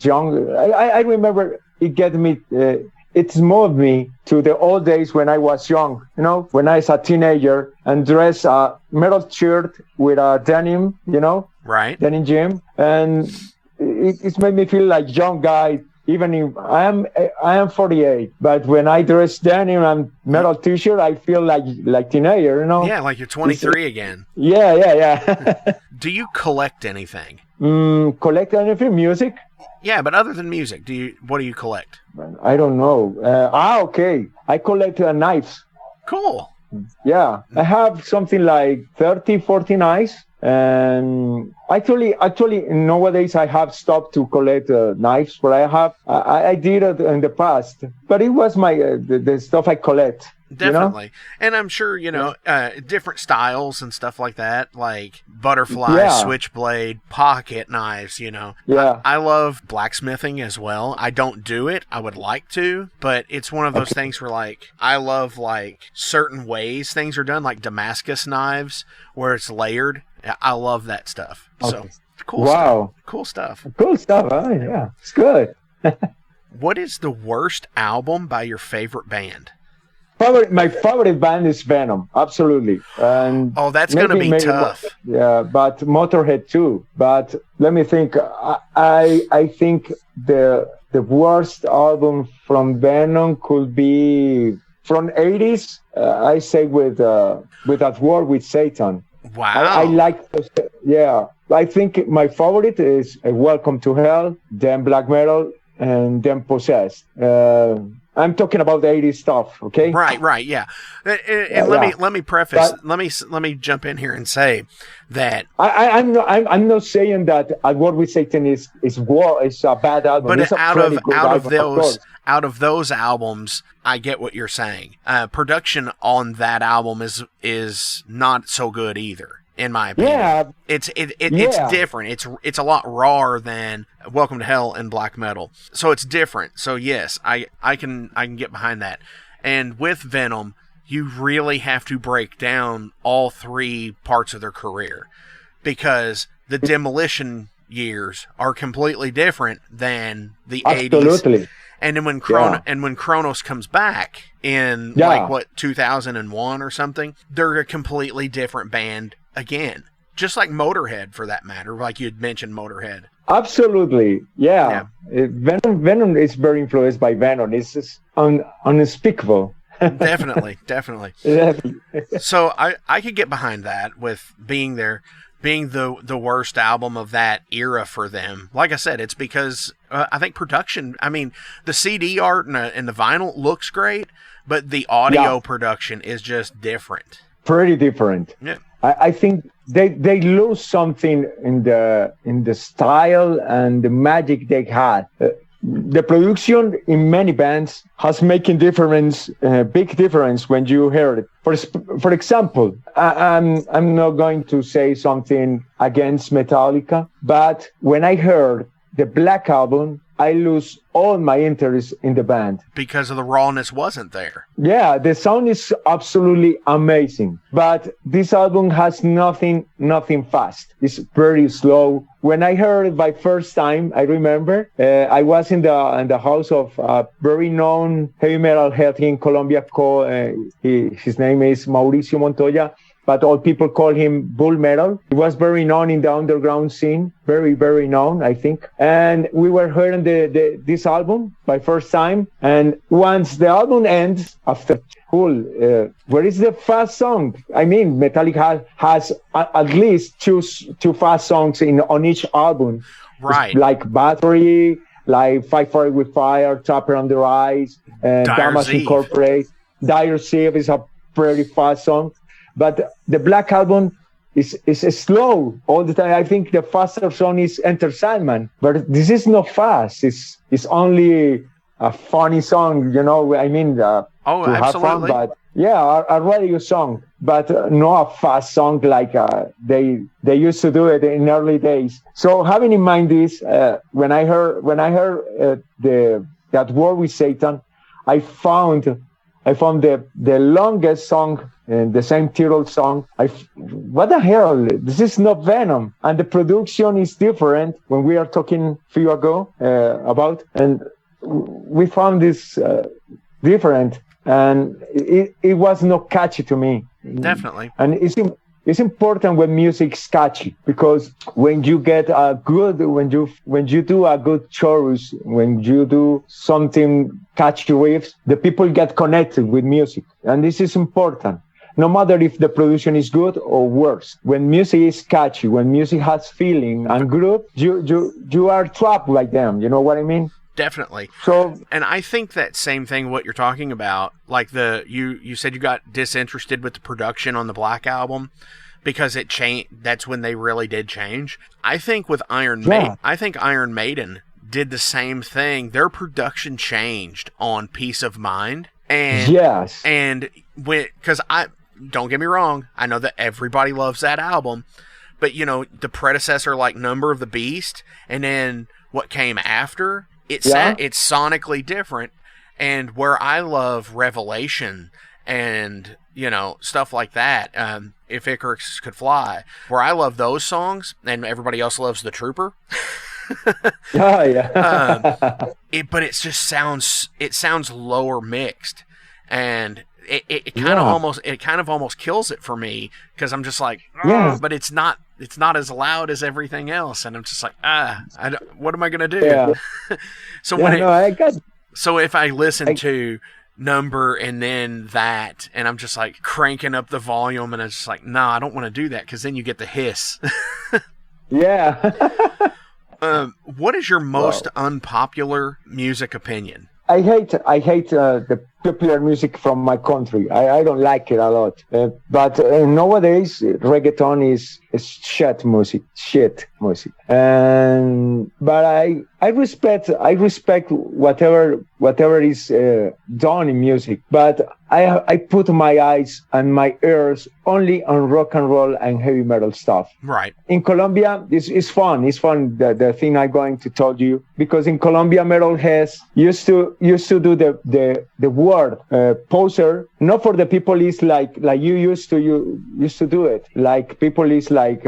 young. I remember it moved me to the old days when I was young, you know, when I was a teenager and dressed a metal shirt with a denim, you know, right, denim jean, and it's made me feel like young guy. Even if I am 48, but when I dress denim and metal t-shirt, I feel like teenager, you know. Yeah, like you're 23 again. Yeah. Do you collect anything? Collect anything? Music? Yeah, but other than music, what do you collect? I don't know. Okay. I collect knives. Cool. Yeah, I have something like 30, 40 knives. And actually, nowadays I have stopped to collect knives, but I did it in the past. But it was the stuff I collect. Definitely. You know? And I'm sure, different styles and stuff like that, like butterfly, switchblade, pocket knives, Yeah. I love blacksmithing as well. I don't do it. I would like to, but it's one of those things where, I love, certain ways things are done, like Damascus knives, where it's layered. I love that stuff. Okay. So, cool stuff. Cool stuff. Cool stuff. Oh, yeah. It's good. What is the worst album by your favorite band? My favorite band is Venom, absolutely. And that's going to be tough. Yeah, but Motorhead too. But let me think. I think the worst album from Venom could be from 80s. I say with At War with Satan. Wow. I like. Yeah, I think my favorite is Welcome to Hell, then Black Metal, and then Possessed. I'm talking about the 80s stuff, okay? Right, yeah. And let me preface. Let me jump in here and say that I'm not saying that At War with Satan is a bad album. But it's out of those albums, I get what you're saying. Production on that album is not so good either, in my opinion. Yeah, it's different. It's a lot rawer than Welcome to Hell and Black Metal. So it's different. So yes, I can get behind that. And with Venom, you really have to break down all three parts of their career, because the Demolition years are completely different than the 80s. Absolutely. And then when Kronos comes back in 2001 or something, they're a completely different band again. Just like Motorhead, for that matter, like you had mentioned Motorhead. Absolutely, yeah. Venom is very influenced by Venom. It's just unspeakable. Definitely. So I could get behind that, with being the worst album of that era for them. Like I said, it's because I think production, the CD art and the vinyl looks great, but the audio production is just different. Pretty different. Yeah. I think they lose something in the style and the magic they had. The production in many bands has making big difference when you hear it. For example, I'm not going to say something against Metallica, but when I heard the Black Album, I lose all my interest in the band. Because of the rawness wasn't there. Yeah, the sound is absolutely amazing. But this album has nothing fast. It's very slow. When I heard it by first time, I remember I was in the house of a very known heavy metal head in Colombia. His name is Mauricio Montoya, but all people call him Bull Metal. He was very known in the underground scene, very, very known, I think. And we were hearing this album by first time. And once the album ends, after where is the fast song? Metallica has at least two fast songs on each album. Right. It's like Battery, like Fight for It with Fire, Tapper on the Rise, Damas Incorporated. Dire Sieve is a very fast song. But the Black Album is slow all the time. I think the faster song is Enter Sandman, but this is not fast. It's only a funny song, you know. I mean, to absolutely. have fun, but yeah, a radio song, but not a fast song like they used to do it in early days. So having in mind this, when I heard that War with Satan, I found the longest song and the same title song. What the hell? This is not Venom, and the production is different. When we are talking a few ago about, and we found this different, and it was not catchy to me. Definitely. And it's important when music is catchy, because when you get when you do a good chorus, when you do something catchy riffs, the people get connected with music, and this is important. No matter if the production is good or worse, when music is catchy, when music has feeling and groove, you are trapped like them. You know what I mean? Definitely. So, and I think that same thing, what you're talking about, like you said you got disinterested with the production on the Black Album because it changed. That's when they really did change. I think with Iron Maiden did the same thing. Their production changed on Peace of Mind. And yes. And because don't get me wrong, I know that everybody loves that album, but you know, the predecessor, like Number of the Beast, and then what came after, it's sonically different. And where I love Revelation and, you know, stuff like that, If Icarus Could Fly, where I love those songs, and everybody else loves The Trooper. Oh yeah. But it just sounds lower mixed, and it kind of almost kills it for me, because I'm just like, but it's not as loud as everything else, and I'm just like, what am I gonna do? Yeah. So if I listen to Number and then that, and I'm just like cranking up the volume, and I'm just like, no, I don't want to do that, because then you get the hiss. Yeah. What is your most unpopular music opinion? I hate the popular music from my country. I don't like it a lot. But nowadays, reggaeton is shit music. But I respect whatever is done in music. But I put my eyes and my ears only on rock and roll and heavy metal stuff. Right. In Colombia, it's fun. It's fun, the thing I'm going to tell you, because in Colombia, metalheads used to do the word poser, not for the people is like you used to do it. Like people is like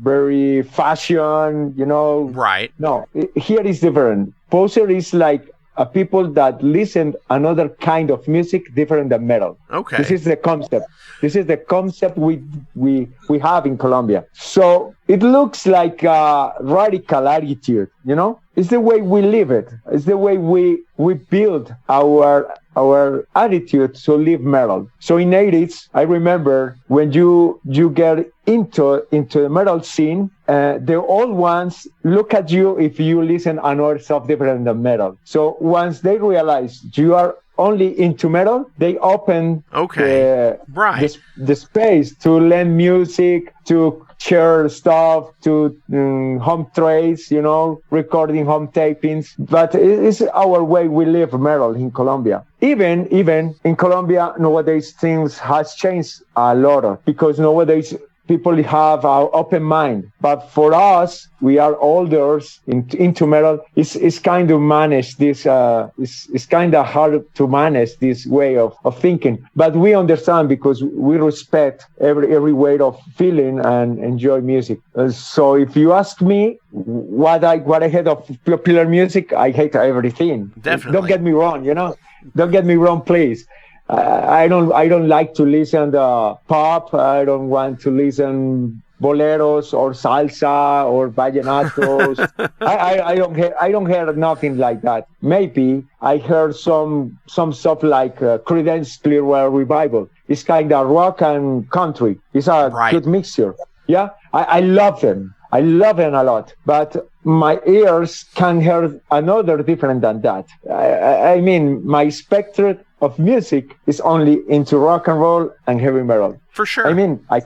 very fashion, you know. Right. No, here is different. Poser is like a people that listen another kind of music different than metal. Okay. This is the concept. This is the concept we have in Colombia. So it looks like a radical attitude, you know? It's the way we live it. It's the way we build our attitude to live metal. So in 80s, I remember when you get into the metal scene, the old ones look at you if you listen another stuff different than metal. So once they realize you are only into metal, they open the space to learn music, to share stuff, to home trades, you know, recording home tapings. But it's our way we live metal in Colombia. Even in Colombia nowadays, things has changed a lot, because nowadays people have an open mind. But for us, we are older into metal. It's kind of manage this. It's kind of hard to manage this way of thinking. But we understand, because we respect every way of feeling and enjoy music. So if you ask me what I hate of popular music, I hate everything. Definitely. Don't get me wrong, you know. Don't get me wrong, please. I don't like to listen to pop. I don't want to listen boleros or salsa or vallenatos. I don't hear nothing like that. Maybe I heard some stuff like Creedence Clearwater Revival. It's kind of rock and country. It's a good mixture. Yeah, I love them. I love them a lot, but my ears can hear another different than that. I mean, my spectrum of music is only into rock and roll and heavy metal. For sure. I mean, I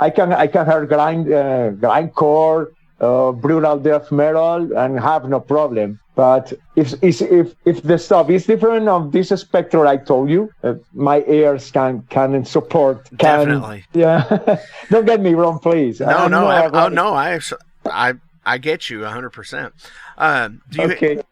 I can hear grindcore, brutal death metal, and have no problem. But if the stuff is different of this spectrum I told you, my ears can support. Definitely. Yeah. Don't get me wrong, please. No, I get you 100%.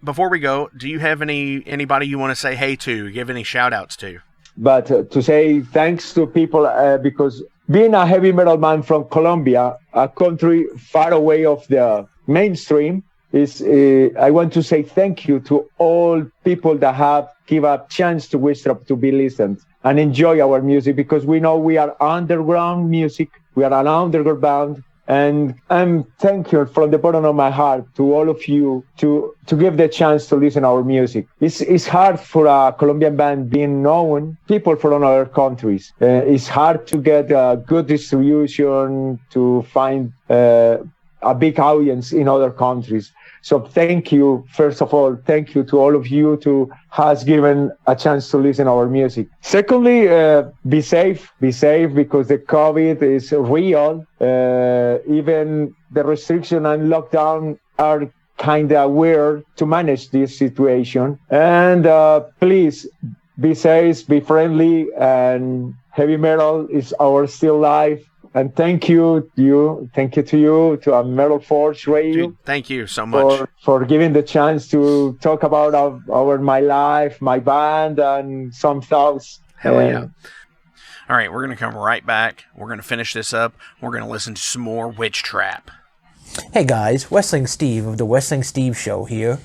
Before we go, do you have anybody you want to say hey to, give any shout outs to? But to say thanks to people, because being a heavy metal man from Colombia, a country far away of the mainstream, I want to say thank you to all people that have given a chance to Witchtrap to be listened and enjoy our music, because we know we are underground music. We are an underground band. And I'm thankful from the bottom of my heart to all of you to give the chance to listen to our music. It's hard for a Colombian band being known, people from other countries. It's hard to get a good distribution, to find a big audience in other countries. So thank you, first of all, thank you to all of you to has given a chance to listen to our music. Secondly, be safe because the COVID is real. Even the restriction and lockdown are kind of weird to manage this situation. And please be safe, be friendly, and heavy metal is our still life. And thank you to you, to Metal Forge Radio. Dude, thank you so much for giving the chance to talk about my life, my band, and some thoughts. Hell yeah! All right, we're gonna come right back. We're gonna finish this up. We're gonna listen to some more Witchtrap. Hey guys, Wrestling Steve of the Wrestling Steve Show here.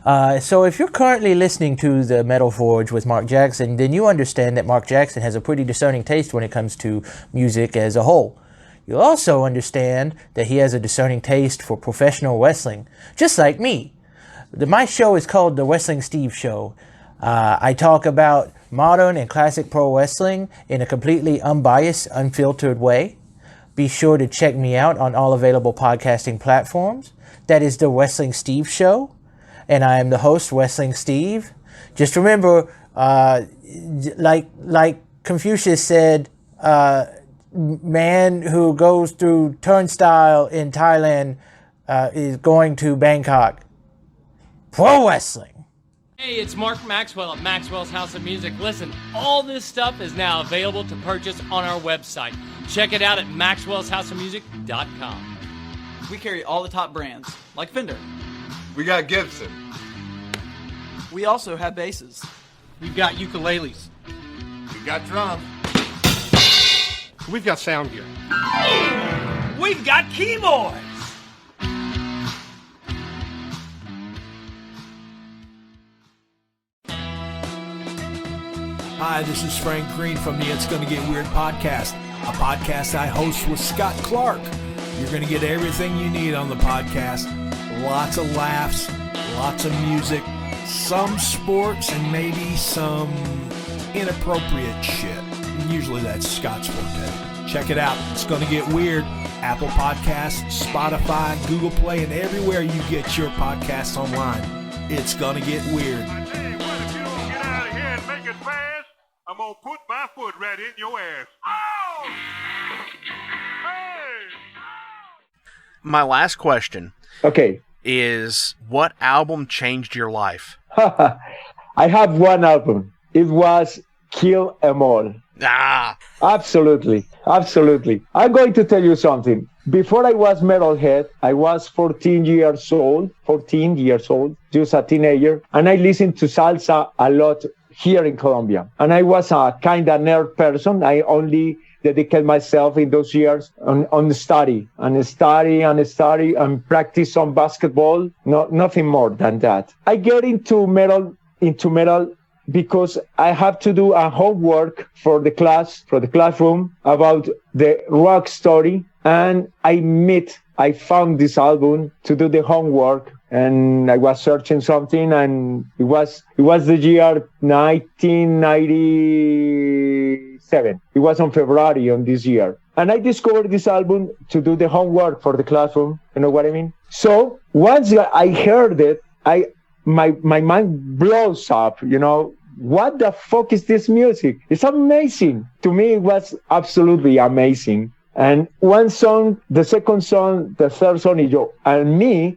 So if you're currently listening to the Metal Forge with Mark Jackson, then you understand that Mark Jackson has a pretty discerning taste when it comes to music as a whole. You'll also understand that he has a discerning taste for professional wrestling, just like me. My show is called The Wrestling Steve Show. I talk about modern and classic pro wrestling in a completely unbiased, unfiltered way. Be sure to check me out on all available podcasting platforms. That is The Wrestling Steve Show. And I am the host, Wrestling Steve. Just remember, like Confucius said, man who goes through turnstile in Thailand is going to Bangkok. Pro wrestling. Hey, it's Mark Maxwell at Maxwell's House of Music. Listen, all this stuff is now available to purchase on our website. Check it out at maxwellshouseofmusic.com. We carry all the top brands, like Fender. We got Gibson. We also have basses. We've got ukuleles. We got drums. We've got sound gear. We've got keyboards. Hi, this is Frank Green from the It's Gonna Get Weird podcast, a podcast I host with Scott Clark. You're gonna get everything you need on the podcast. Lots of laughs, lots of music, some sports, and maybe some inappropriate shit. Usually that's Scott's forte. Check it out. It's Gonna Get Weird. Apple Podcasts, Spotify, Google Play, and everywhere you get your podcasts online. It's Gonna Get Weird. I tell you what, if you don't get out of here and make it fast, I'm gonna put my foot right in your ass. Oh! Hey! My last question. Okay. Is what album changed your life? I have one album. It was Kill 'Em All. Absolutely. I'm going to tell you something. Before I was metalhead, I was 14 years old, just a teenager, and I listened to salsa a lot here in Colombia. And I was a kind of nerd person. I only dedicate myself in those years on study and practice on basketball. Nothing more than that. I get into metal because I have to do a homework for the classroom about the rock story. And I found this album to do the homework, and I was searching something, and it was the year 1997. It was on February on this year. And I discovered this album to do the homework for the classroom. You know what I mean? So once I heard it, my mind blows up, you know. What the fuck is this music? It's amazing. To me, it was absolutely amazing. And one song, the second song, the third song is yo. And me,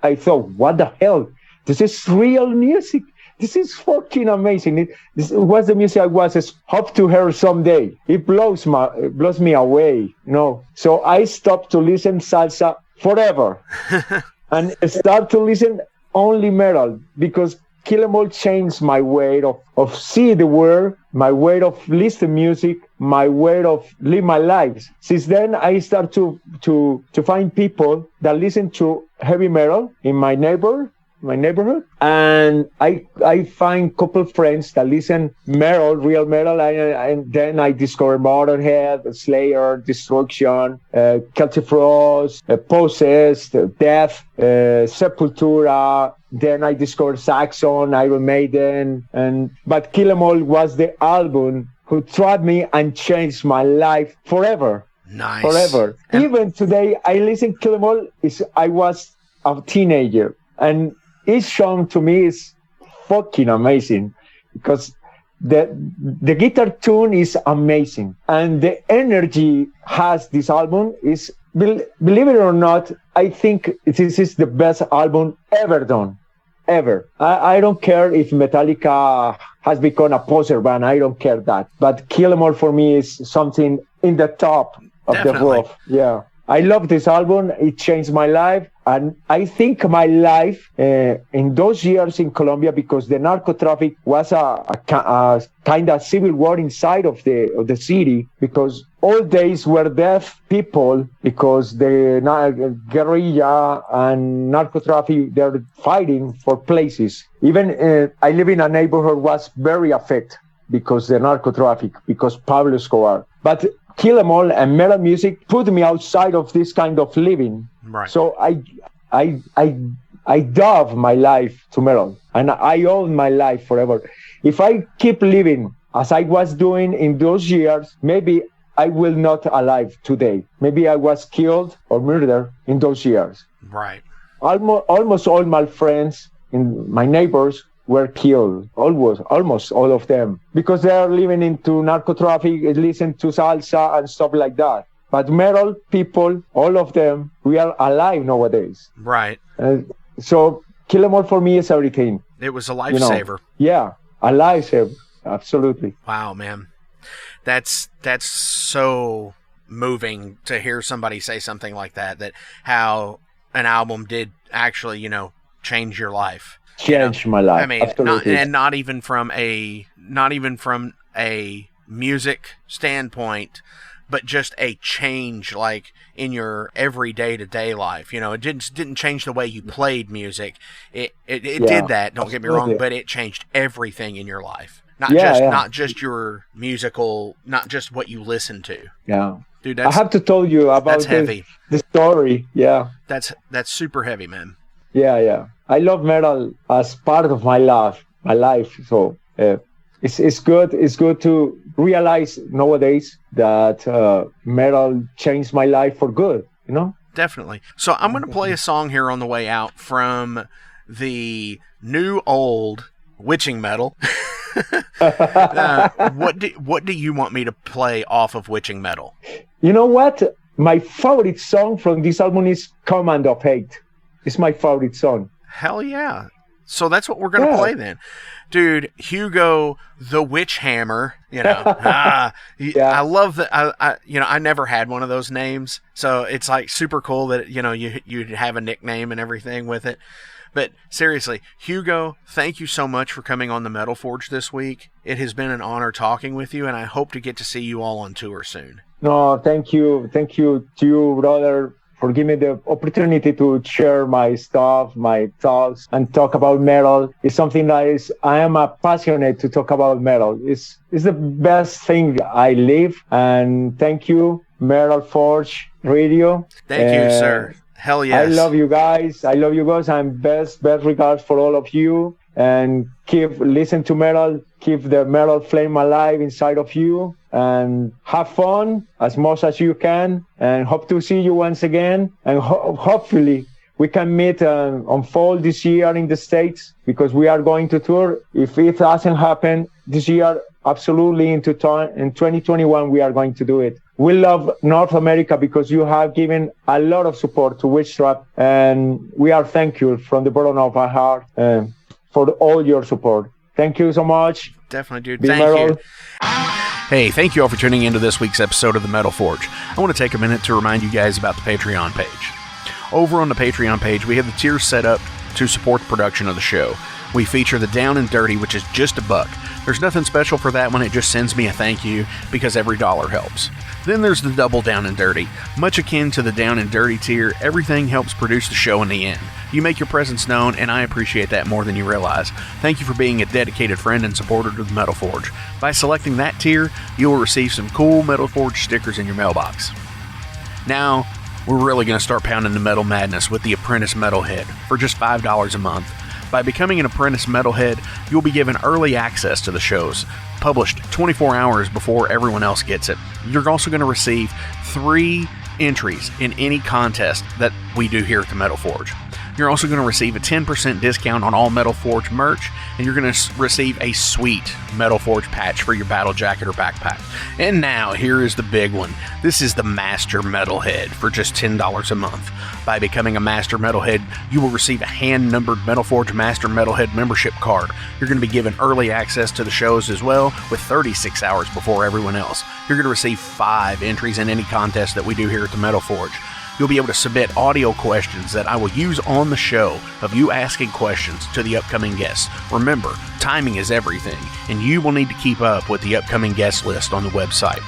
I thought, what the hell? This is real music. This is fucking amazing. This was the music I was hope to hear someday. It blows me away, So I stopped to listen salsa forever, and start to listen only metal, because Kill 'Em All changed my way of see the world, my way of listen music, my way of live my life. Since then, I start to find people that listen to heavy metal in my neighborhood, and I find couple friends that listen metal, real metal, and then I discover Motorhead, Slayer, Destruction, Celtic Frost, Possessed, Death, Sepultura. Then I discovered Saxon, Iron Maiden, but Kill 'Em All was the album who trapped me and changed my life forever. Nice. Forever. Even today, I listen to Kill 'Em All. I was a teenager, and each song to me is fucking amazing, because the guitar tune is amazing, and the energy has this album is, believe it or not, I think this is the best album ever done. Ever. I don't care if Metallica has become a poser band. I don't care that. But Kill 'Em All for me is something in the top of the world. Yeah. I love this album. It changed my life. And I think my life in those years in Colombia, because the narco traffic was a kind of civil war inside of the city, because all days were deaf people, because the guerrilla and narco traffic, they're fighting for places. Even I live in a neighborhood was very affected because the narco traffic, because Pablo Escobar. But Kill 'Em All and metal music put me outside of this kind of living. Right. So I dove my life to metal, and I own my life forever. If I keep living as I was doing in those years, maybe I will not alive today. Maybe I was killed or murdered in those years. Right. Almost all my friends, my neighbors, were killed. Almost all of them, because they are living into narco traffic, listen to salsa and stuff like that. But metal people, all of them, we are alive nowadays. Right. So Kill 'Em All for me is everything. It was a lifesaver. Yeah, a lifesaver. Absolutely. Wow, man. That's so moving to hear somebody say something like that how an album did actually, change your life. Change my life. I mean, not even from a music standpoint, but just a change, like in your everyday to day life. It didn't change the way you played music. It did that. Don't get me wrong, but it changed everything in your life. Not just your musical, not just what you listen to. Yeah, dude. I have to tell you about the story. Yeah, that's super heavy, man. Yeah. I love metal as part of my life. So it's good to realize nowadays that metal changed my life for good. Definitely. So I'm going to play a song here on the way out from the new old witching metal. What do you want me to play off of witching metal? You know what? My favorite song from this album is Command of Hate. It's my favorite song. Hell yeah. So that's what we're going to play then. Dude, Hugo the Witchhammer, I love that. I never had one of those names. So it's like super cool that, you'd have a nickname and everything with it. But seriously, Hugo, thank you so much for coming on the Metal Forge this week. It has been an honor talking with you, and I hope to get to see you all on tour soon. No, thank you. Thank you to you, brother, for giving me the opportunity to share my stuff, my thoughts, and talk about metal. It's something that I am passionate to talk about metal. It's the best thing I live. And thank you, Metal Forge Radio. Thank you, sir. Hell yes. I love you guys. And best regards for all of you. And listen to metal. Keep the metal flame alive inside of you. And have fun as much as you can. And hope to see you once again. And hopefully we can meet on fall this year in the States, because we are going to tour. If it doesn't happen this year, absolutely in 2021 we are going to do it. we love North America because you have given a lot of support to Witchtrap, and we are thankful from the bottom of our heart for all your support. Thank you so much. Definitely, dude. Be Thank metal. you. Hey, thank you all for tuning into this week's episode of the Metal Forge. I want to take a minute to remind you guys about the Patreon page. Over on the Patreon page, we have the tiers set up to support the production of the show. We feature the Down and Dirty, which is just $1. There's nothing special for that one, it just sends me a thank you because every dollar helps. Then there's the Double Down and Dirty. Much akin to the Down and Dirty tier, everything helps produce the show in the end. You make your presence known, and I appreciate that more than you realize. Thank you for being a dedicated friend and supporter to the Metal Forge. By selecting that tier, you will receive some cool Metal Forge stickers in your mailbox. Now, we're really going to start pounding the metal madness with the Apprentice Metalhead for just $5 a month. By becoming an Apprentice Metalhead, you'll be given early access to the shows, published 24 hours before everyone else gets it. You're also going to receive 3 entries in any contest that we do here at the Metal Forge. You're also going to receive a 10% discount on all Metal Forge merch, and you're going to receive a sweet Metal Forge patch for your battle jacket or backpack. And now, here is the big one. This is the Master Metalhead for just $10 a month. By becoming a Master Metalhead, you will receive a hand-numbered Metal Forge Master Metalhead membership card. You're going to be given early access to the shows as well, with 36 hours before everyone else. You're going to receive 5 entries in any contest that we do here at the Metal Forge. You'll be able to submit audio questions that I will use on the show of you asking questions to the upcoming guests. Remember, timing is everything, and you will need to keep up with the upcoming guest list on the website.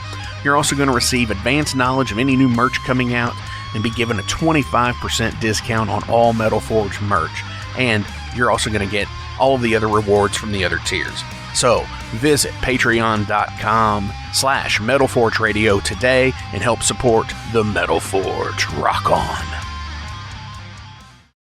You're also going to receive advanced knowledge of any new merch coming out and be given a 25% discount on all Metal Forge merch. And you're also going to get all of the other rewards from the other tiers. So visit patreon.com/Metal Forge Radio today and help support the Metal Forge. Rock on.